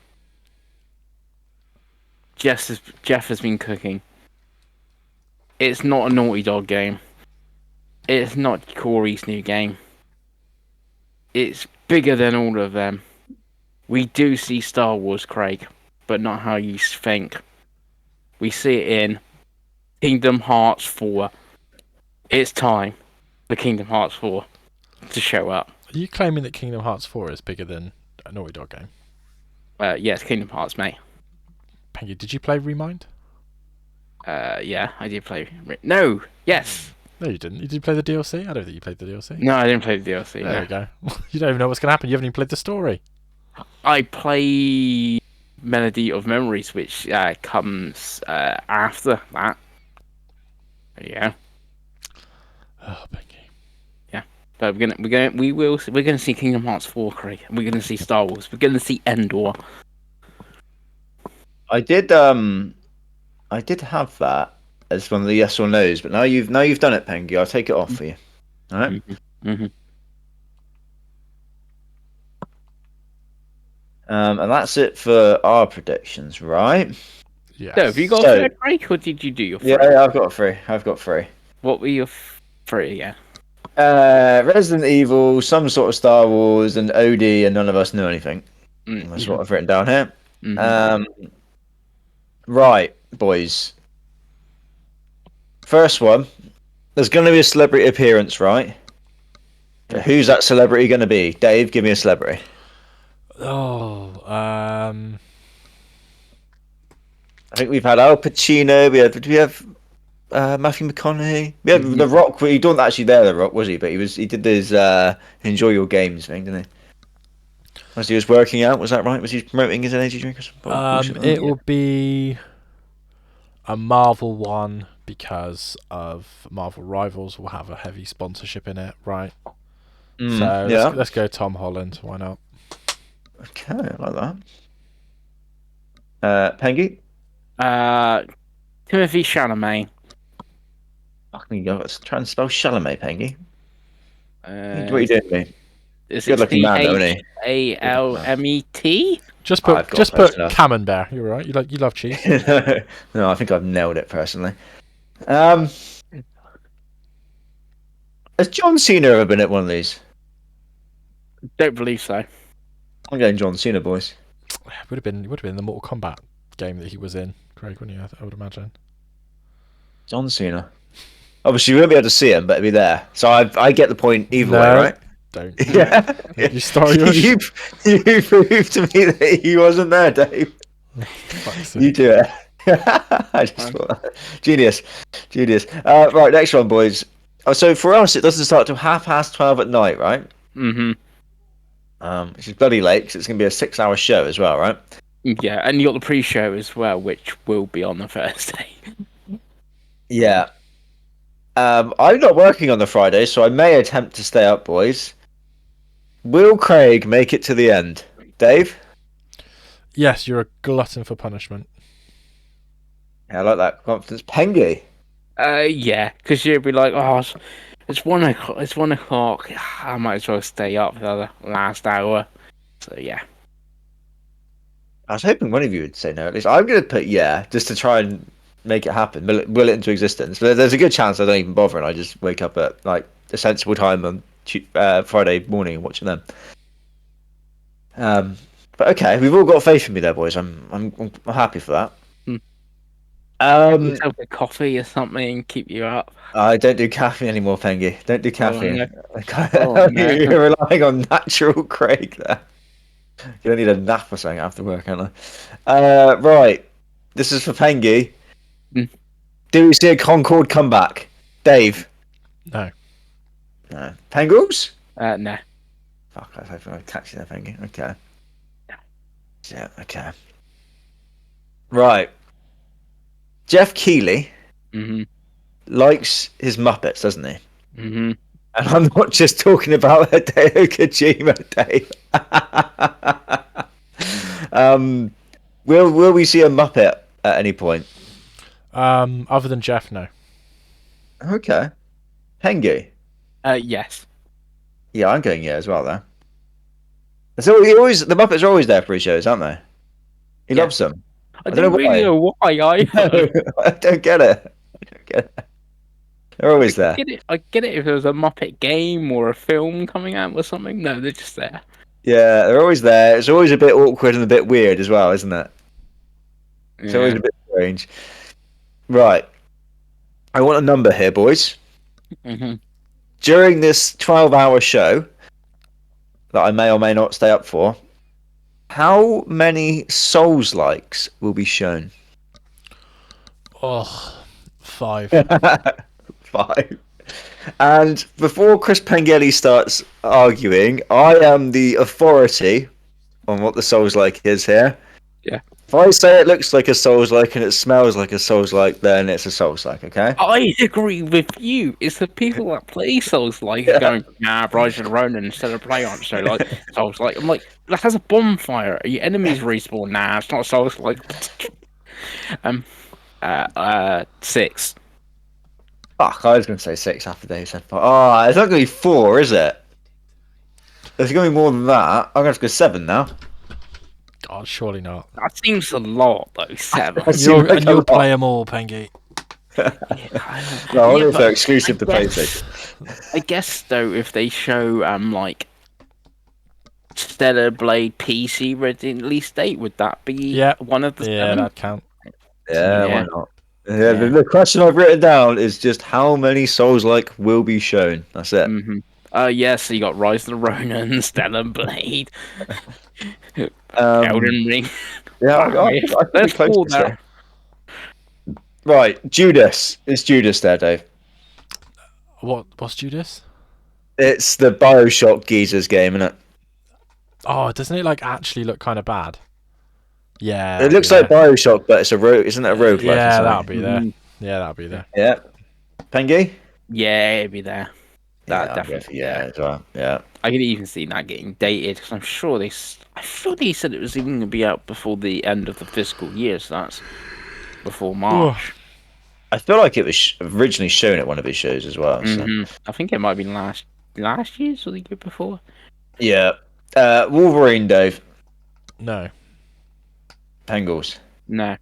S2: Jeff has been cooking. It's not a Naughty Dog game. It's not Corey's new game. It's bigger than all of them. We do see Star Wars, Craig, but not how you think. We see it in Kingdom Hearts 4. It's time for Kingdom Hearts 4 to show up.
S1: Are you claiming that Kingdom Hearts 4 is bigger than a Naughty Dog game?
S2: Yes, Kingdom Hearts, mate.
S1: Pengi, did you play Remind?
S2: Yeah, I did play. No, yes.
S1: No, you didn't. Did you play the DLC? I don't think you played the DLC.
S2: No, I didn't play the DLC.
S1: There we go. You don't even know what's going to happen. You haven't even played the story.
S2: I play Melody of Memories, which comes after that. Yeah.
S1: Oh, Pengi.
S2: Yeah, but we're gonna see Kingdom Hearts 4, Craig. We're gonna see Star Wars. We're gonna see Endor.
S3: I did have that as one of the yes or no's, but now you've done it, Pengi. I'll take it off for you. All right. And that's it for our predictions, right?
S1: Yes.
S2: So, have you got
S3: So-
S2: a third break, or did you do your three?
S3: Yeah, I've got three.
S2: What were your three? Yeah.
S3: Resident Evil, some sort of Star Wars, and OD, and none of us know anything. That's what I've written down here. Right, boys. First one. There's going to be a celebrity appearance, right? Who's that celebrity going to be? Dave, give me a celebrity.
S1: Oh,
S3: I think we've had Al Pacino. Did we have Matthew McConaughey? We had The Rock. He wasn't actually there, The Rock, was he? But he did his Enjoy Your Games thing, didn't he? As he was working out, was that right? Was he promoting his energy drink or something?
S1: it will be a Marvel one because of Marvel Rivals will have a heavy sponsorship in it, right? So let's go Tom Holland. Why not?
S3: Okay, I like that. Pengi?
S2: Timothy Chalamet.
S3: Fucking go. Let's try and spell Chalamet, Pengi. What are you doing, mate?
S2: Is
S3: Good looking man, though, isn't he?
S2: Chalmet?
S1: Just put
S3: close enough.
S1: Camembert. You're right. You love cheese.
S3: No, I think I've nailed it personally. Has John Cena ever been at one of these?
S2: Don't believe so.
S3: I'm going John Cena, boys.
S1: Would have been the Mortal Kombat game that he was in, Craig, wouldn't you? I would imagine.
S3: John Cena. Obviously, you won't be able to see him, but he'll be there. So I get the point either way, right?
S1: Don't.
S3: Yeah.
S1: You start your
S3: you proved to me that he wasn't there, Dave. You do it. I just thought that. Genius. Right, next one, boys. Oh, so for us, it doesn't start till 12:30 at night, right? Which is bloody late because it's going to be a 6-hour show as well, right?
S2: Yeah, and you got the pre-show as well, which will be on the Thursday.
S3: Yeah. I'm not working on the Friday, so I may attempt to stay up, boys. Will Craig make it to the end? Dave?
S1: Yes, you're a glutton for punishment.
S3: Yeah, I like that confidence. Pengi?
S2: Yeah, because you'll be like, oh, it's 1:00. It's 1:00. I might as well stay up for the last hour. So yeah.
S3: I was hoping one of you would say no. At least I'm going to put yeah, just to try and make it happen, will it into existence. But there's a good chance I don't even bother, and I just wake up at like a sensible time on Friday morning and watching them. But okay, we've all got faith in me there, boys. I'm happy for that.
S2: Yourself a coffee or something, keep you up.
S3: I don't do caffeine anymore, Pengi. Don't do caffeine.
S2: No.
S3: You're relying on natural Craig there. You don't need a nap or something after work, aren't I? Right. This is for Pengi. Do we see a Concorde comeback? Dave?
S1: No.
S3: No. Pengles?
S2: No.
S3: Fuck, I hope I catch you there, Pengi. Okay. Yeah, okay. Right. Jeff Keighley likes his Muppets, doesn't he? And I'm not just talking about Hideo Kojima, Dave. Will we see a Muppet at any point?
S1: Other than Jeff, no.
S3: Okay. Pengi?
S2: Yes.
S3: Yeah, I'm going yeah as well, though. So the Muppets are always there for his shows, aren't they? He loves them.
S2: I don't really know why either.
S3: I don't get it. They're always there.
S2: I get it if there was a Muppet game or a film coming out or something. No, they're just there.
S3: Yeah, they're always there. It's always a bit awkward and a bit weird as well, isn't it? It's always a bit strange. Right. I want a number here, boys. During this 12-hour show that I may or may not stay up for, how many Souls likes will be shown?
S1: Oh, 5.
S3: 5. And before Chris Pengelly starts arguing, I am the authority on what the Souls like is here.
S2: Yeah.
S3: If I say it looks like a Souls like and it smells like a Souls like, then it's a Souls like, okay?
S2: I agree with you. It's the people that play Souls like going, nah, Rise of the Ronin instead of play on. So like Souls like, I'm like, that has a bonfire. Are your enemies respawn? Nah, it's not Souls like. 6.
S3: Fuck, I was going to say 6 after Dave said 5. Oh, it's not going to be 4, is it? There's going to be more than that. I'm going to have to go 7 now.
S1: God, surely not.
S2: That seems a lot, though. 7.
S3: That seems like a
S1: You'll
S3: lot.
S1: play them all, Pengi.
S3: No, only if
S2: but
S3: they're exclusive to
S2: I
S3: PlayStation.
S2: I guess though, if they show like Stellar Blade PC release date, would that be
S1: Yeah,
S2: one of the
S1: yeah,
S2: 7?
S1: that'd count.
S3: Yeah, why
S2: Yeah.
S3: not? Yeah, the question I've written down is just how many Souls-like will be shown. That's it.
S2: Mm-hmm. Yeah, so you got Rise of the Ronin, Stellar Blade, Elden Ring.
S3: Yeah,
S2: Wow,
S3: I could be
S2: let's
S3: close
S2: pull
S3: to
S2: that.
S3: that. Right, Judas. It's Judas there, Dave.
S1: What's Judas?
S3: It's the Bioshock Geezers game, isn't it?
S1: Oh, doesn't it like actually look kind of bad? Yeah,
S3: It
S1: that'll
S3: looks
S1: be
S3: like
S1: there.
S3: Bioshock, but it's isn't it a roguelike?
S1: Yeah,
S3: or
S1: that'll
S3: something?
S1: be there.
S2: Mhm.
S1: Yeah, that'll be there.
S3: Yeah. Pengi?
S2: Yeah, it'd be there. That
S3: Yeah,
S2: definitely.
S3: yeah, as well. Yeah.
S2: I could even see that getting dated because I'm sure I thought they said it was even going to be out before the end of the fiscal year, so that's before March.
S3: I feel like it was originally shown at one of his shows as well. So.
S2: I think it might have been last year's or the year before.
S3: Yeah. Wolverine, Dave.
S1: No.
S3: Pengals.
S2: No.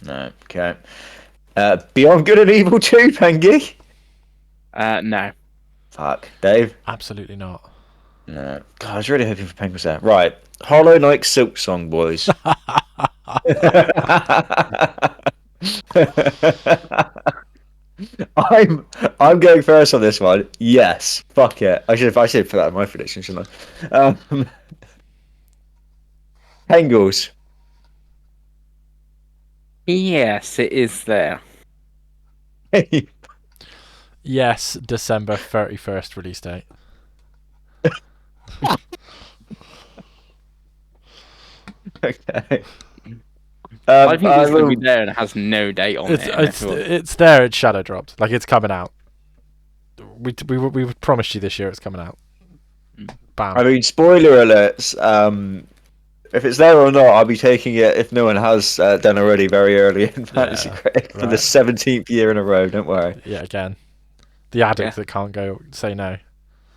S3: No. Okay. Beyond Good and Evil 2, Pengi.
S2: No.
S3: Fuck. Dave.
S1: Absolutely not.
S3: No. God, I was really hoping for Pengals there. Right. Hollow Knight Silk Song, boys. I'm going first on this one. Yes. Fuck it. I should put that in my prediction, shouldn't I? Pengals.
S2: Yes, it is there.
S1: Yes, December 31st release date.
S3: Okay.
S2: I think it's going to be there and it has no date on it.
S1: It's there. It's shadow dropped. Like it's coming out. We promised you this year it's coming out. Bam.
S3: I mean, spoiler alerts. If it's there or not, I'll be taking it if no one has done already very early in Fantasy Critic for the 17th year in a row. Don't worry.
S1: Yeah, again, the addict that can't go say no.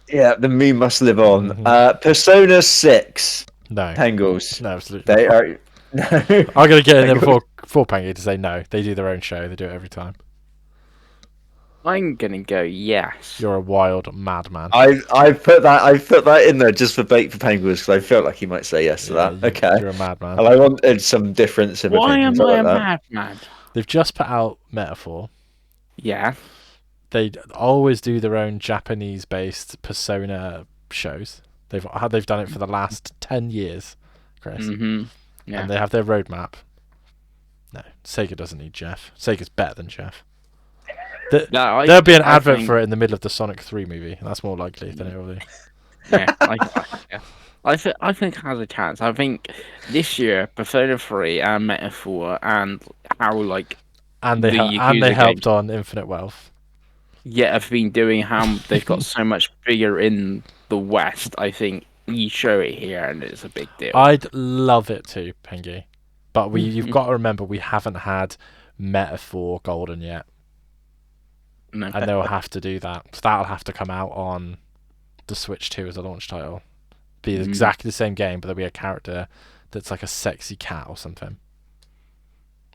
S3: Yeah, the meme must live on. Persona 6.
S1: No.
S3: Pengals.
S1: No, absolutely.
S3: They
S1: not.
S3: are. No.
S1: I'm gonna get in there before Pengi to say no. They do their own show. They do it every time.
S2: I'm going to go yes.
S1: You're a wild madman.
S3: I put that in there just for bait for Pengals because I felt like he might say yes to that. Okay.
S1: You're a madman.
S3: And I wanted some difference in
S2: Why am
S3: opinions
S2: I a
S3: about that.
S2: madman?
S1: They've just put out Metaphor.
S2: Yeah.
S1: They always do their own Japanese-based Persona shows. They've done it for the last 10 years, Chris.
S2: Mm-hmm. Yeah.
S1: And they have their roadmap. No, Sega doesn't need Jeff. Sega's better than Jeff. There'll be an advert for it in the middle of the Sonic 3 movie. And that's more likely than it will be.
S2: Yeah, I think it has a chance. I think this year, Persona 3 and Metaphor and how
S1: And they helped on Infinite Wealth.
S2: Yeah, have been doing how they've got so much bigger in the West. I think you show it here and it's a big deal.
S1: I'd love it too, Pengi. But you've got to remember we haven't had Metaphor Golden yet.
S2: No.
S1: And they'll have to do that. So that'll have to come out on the Switch 2 as a launch title. Be exactly the same game, but there'll be a character that's like a sexy cat or something.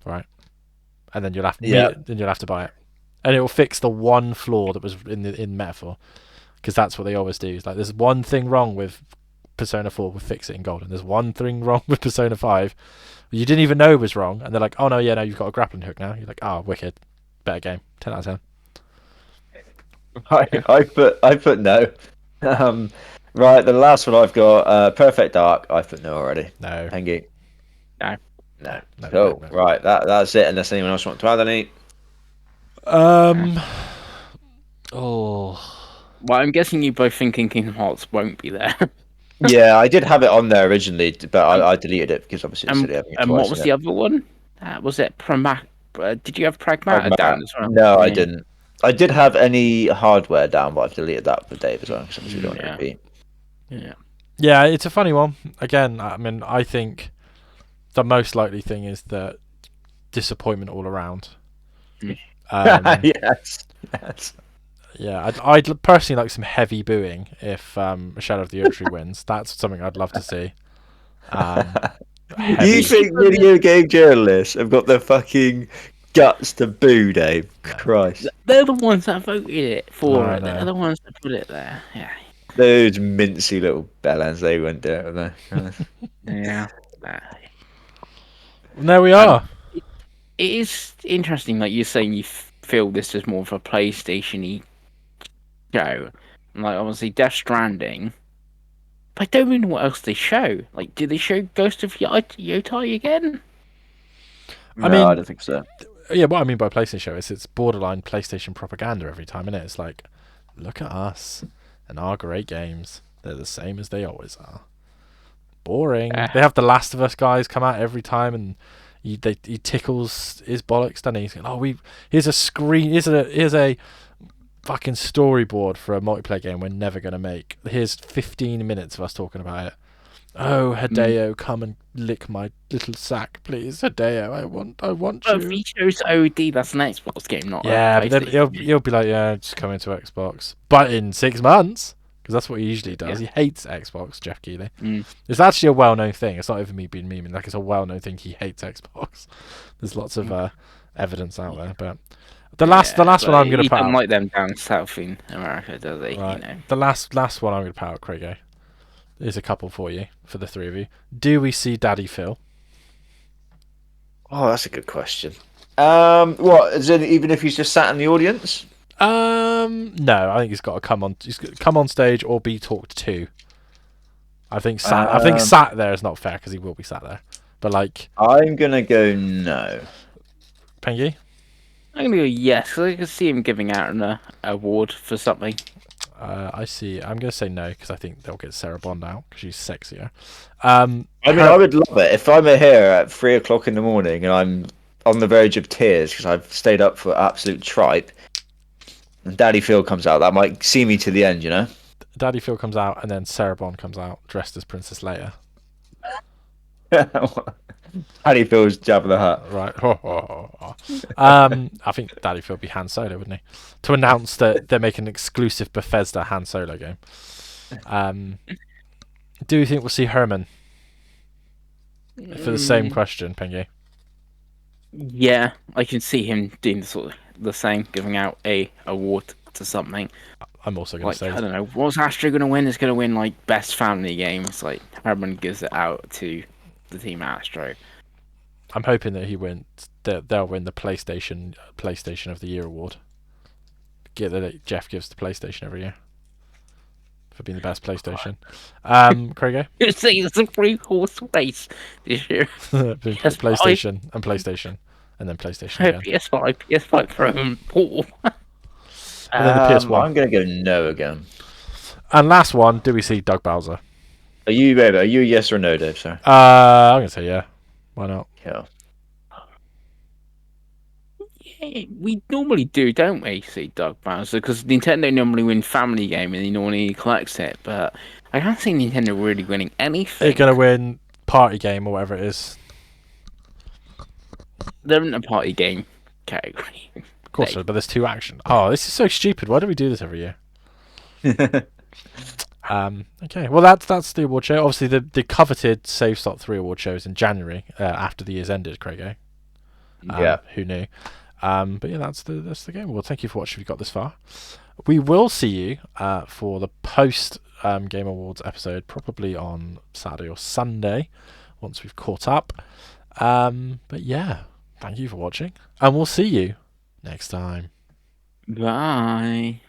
S1: Right? And then you'll have to buy it. And it will fix the one flaw that was in Metaphor. Because that's what they always do. It's like there's one thing wrong with Persona 4, we'll fix it in Golden. There's one thing wrong with Persona 5 you didn't even know was wrong, and they're like, oh no, you've got a grappling hook now. You're like, oh, wicked. Better game. 10 out of 10.
S3: I put no. Right, the last one I've got, Perfect Dark. I put no already.
S1: No.
S3: Pengi.
S2: No.
S3: Cool. No. Right, that's it. Unless anyone else wants to add any.
S2: Well, I'm guessing you both think Kingdom Hearts won't be there.
S3: Yeah, I did have it on there originally, but I deleted it because obviously it's silly having it
S2: and
S3: twice,
S2: what was the other one? Was it did you have Pragmata down as well?
S3: No, I didn't. I did have any hardware down, but I've deleted that for Dave as well because obviously we don't want to repeat.
S1: Yeah, it's a funny one. Again, I mean, I think the most likely thing is that disappointment all around.
S3: Yes.
S1: Yeah, I'd personally like some heavy booing if Shadow of the Erdtree wins. That's something I'd love to see. heavy.
S3: You think video game journalists have got the fucking guts to boo, Dave? Christ.
S2: They're the ones that voted it for
S1: I
S2: it. They're
S1: know.
S2: the ones that put it there. Yeah.
S3: Those mincy little bellends, they wouldn't do it, would they? Christ.
S2: Yeah.
S1: And there we are.
S2: It is interesting, like you're saying, you feel this is more of a PlayStation-y show. Like, obviously, Death Stranding. But I don't really know what else they show. Like, do they show Ghost of Yotai again?
S1: I
S3: No,
S1: mean-
S3: I don't think so.
S1: Yeah, what I mean by PlayStation show is it's borderline PlayStation propaganda every time, isn't it? It's like, look at us and our great games. They're the same as they always are. Boring. They have the Last of Us guys come out every time, and he tickles his bollocks, doesn't he? He's going, here's a screen, here's a fucking storyboard for a multiplayer game we're never gonna make. Here's 15 minutes of us talking about it. Oh, Hideo, come and lick my little sack, please. Hideo, I want
S2: Well,
S1: you.
S2: if he shows OD, that's an Xbox game, not
S1: Yeah,
S2: a
S1: but then
S2: PlayStation game.
S1: he'll be like, yeah, just come into Xbox. But in 6 months, because that's what he usually does.
S2: Yeah.
S1: He hates Xbox, Jeff Keighley.
S2: Mm.
S1: It's actually a well-known thing. It's not even me being memeing. Like, it's a well-known thing. He hates Xbox. There's lots of evidence out there. But the last one I'm going to
S2: He
S1: put
S2: doesn't
S1: out.
S2: like them down south in America, does he?
S1: Right.
S2: You know.
S1: The last one I'm going to put out, Craigo, is a couple for you, for the three of you. Do we see Daddy Phil?
S3: Oh, that's a good question. What? Is it even if he's just sat in the audience?
S1: No, I think he's got to come on. He's got to come on stage or be talked to. I think sat there is not fair because he will be sat there. But like,
S3: I'm gonna go no.
S1: Pengi,
S2: I'm gonna go yes, 'cause I can see him giving out an award for something.
S1: I see. I'm gonna say no because I think they'll get Sarah Bond out because she's sexier.
S3: I mean, I would love it if I'm here at 3 o'clock in the morning and I'm on the verge of tears because I've stayed up for absolute tripe. And Daddy Phil comes out. That might see me to the end, you know.
S1: Daddy Phil comes out and then Sarah Bond comes out dressed as Princess Leia.
S3: Daddy Phil's Jabba the Hutt.
S1: Right. I think Daddy Phil would be Han Solo, wouldn't he? To announce that they're making an exclusive Bethesda Han Solo game. Do you think we'll see Herman? For the same question, Pengi.
S2: Yeah, I can see him doing the same, giving out a award to something.
S1: I'm also going to say...
S2: I don't know, what's Astro going to win? It's going to win, like, best family game. It's like, Herman gives it out to the team Astro.
S1: I'm hoping that they'll win the PlayStation of the Year award. Jeff gives the PlayStation every year for being the best PlayStation. Craigo?
S2: You're saying it's a 3-horse race this year.
S1: PlayStation and PlayStation and then PlayStation again.
S2: PS5 Pro and Portal.
S1: And then the PS1.
S3: I'm gonna go no again.
S1: And last one, do we see Doug Bowser?
S3: Are you a yes or no, Dave? Sir.
S1: I'm gonna say yeah. Why not?
S3: Yeah.
S2: Yeah, we normally do, don't we, see Doug Bowser? Because Nintendo normally win family game and he normally collects it, but I can't see Nintendo really winning anything.
S1: They're gonna win party game or whatever it is.
S2: They're in a party game category.
S1: Of course, but there's 2 action. Oh, this is so stupid. Why do we do this every year? Okay, well that's the award show. Obviously, the coveted Save Slot 3 award shows in January after the year's ended. Craigo.
S3: Yeah.
S1: Who knew? But yeah, that's the game. Well, thank you for watching. If you got this far, we will see you for the post Game Awards episode, probably on Saturday or Sunday, once we've caught up. But yeah, thank you for watching, and we'll see you next time.
S2: Bye.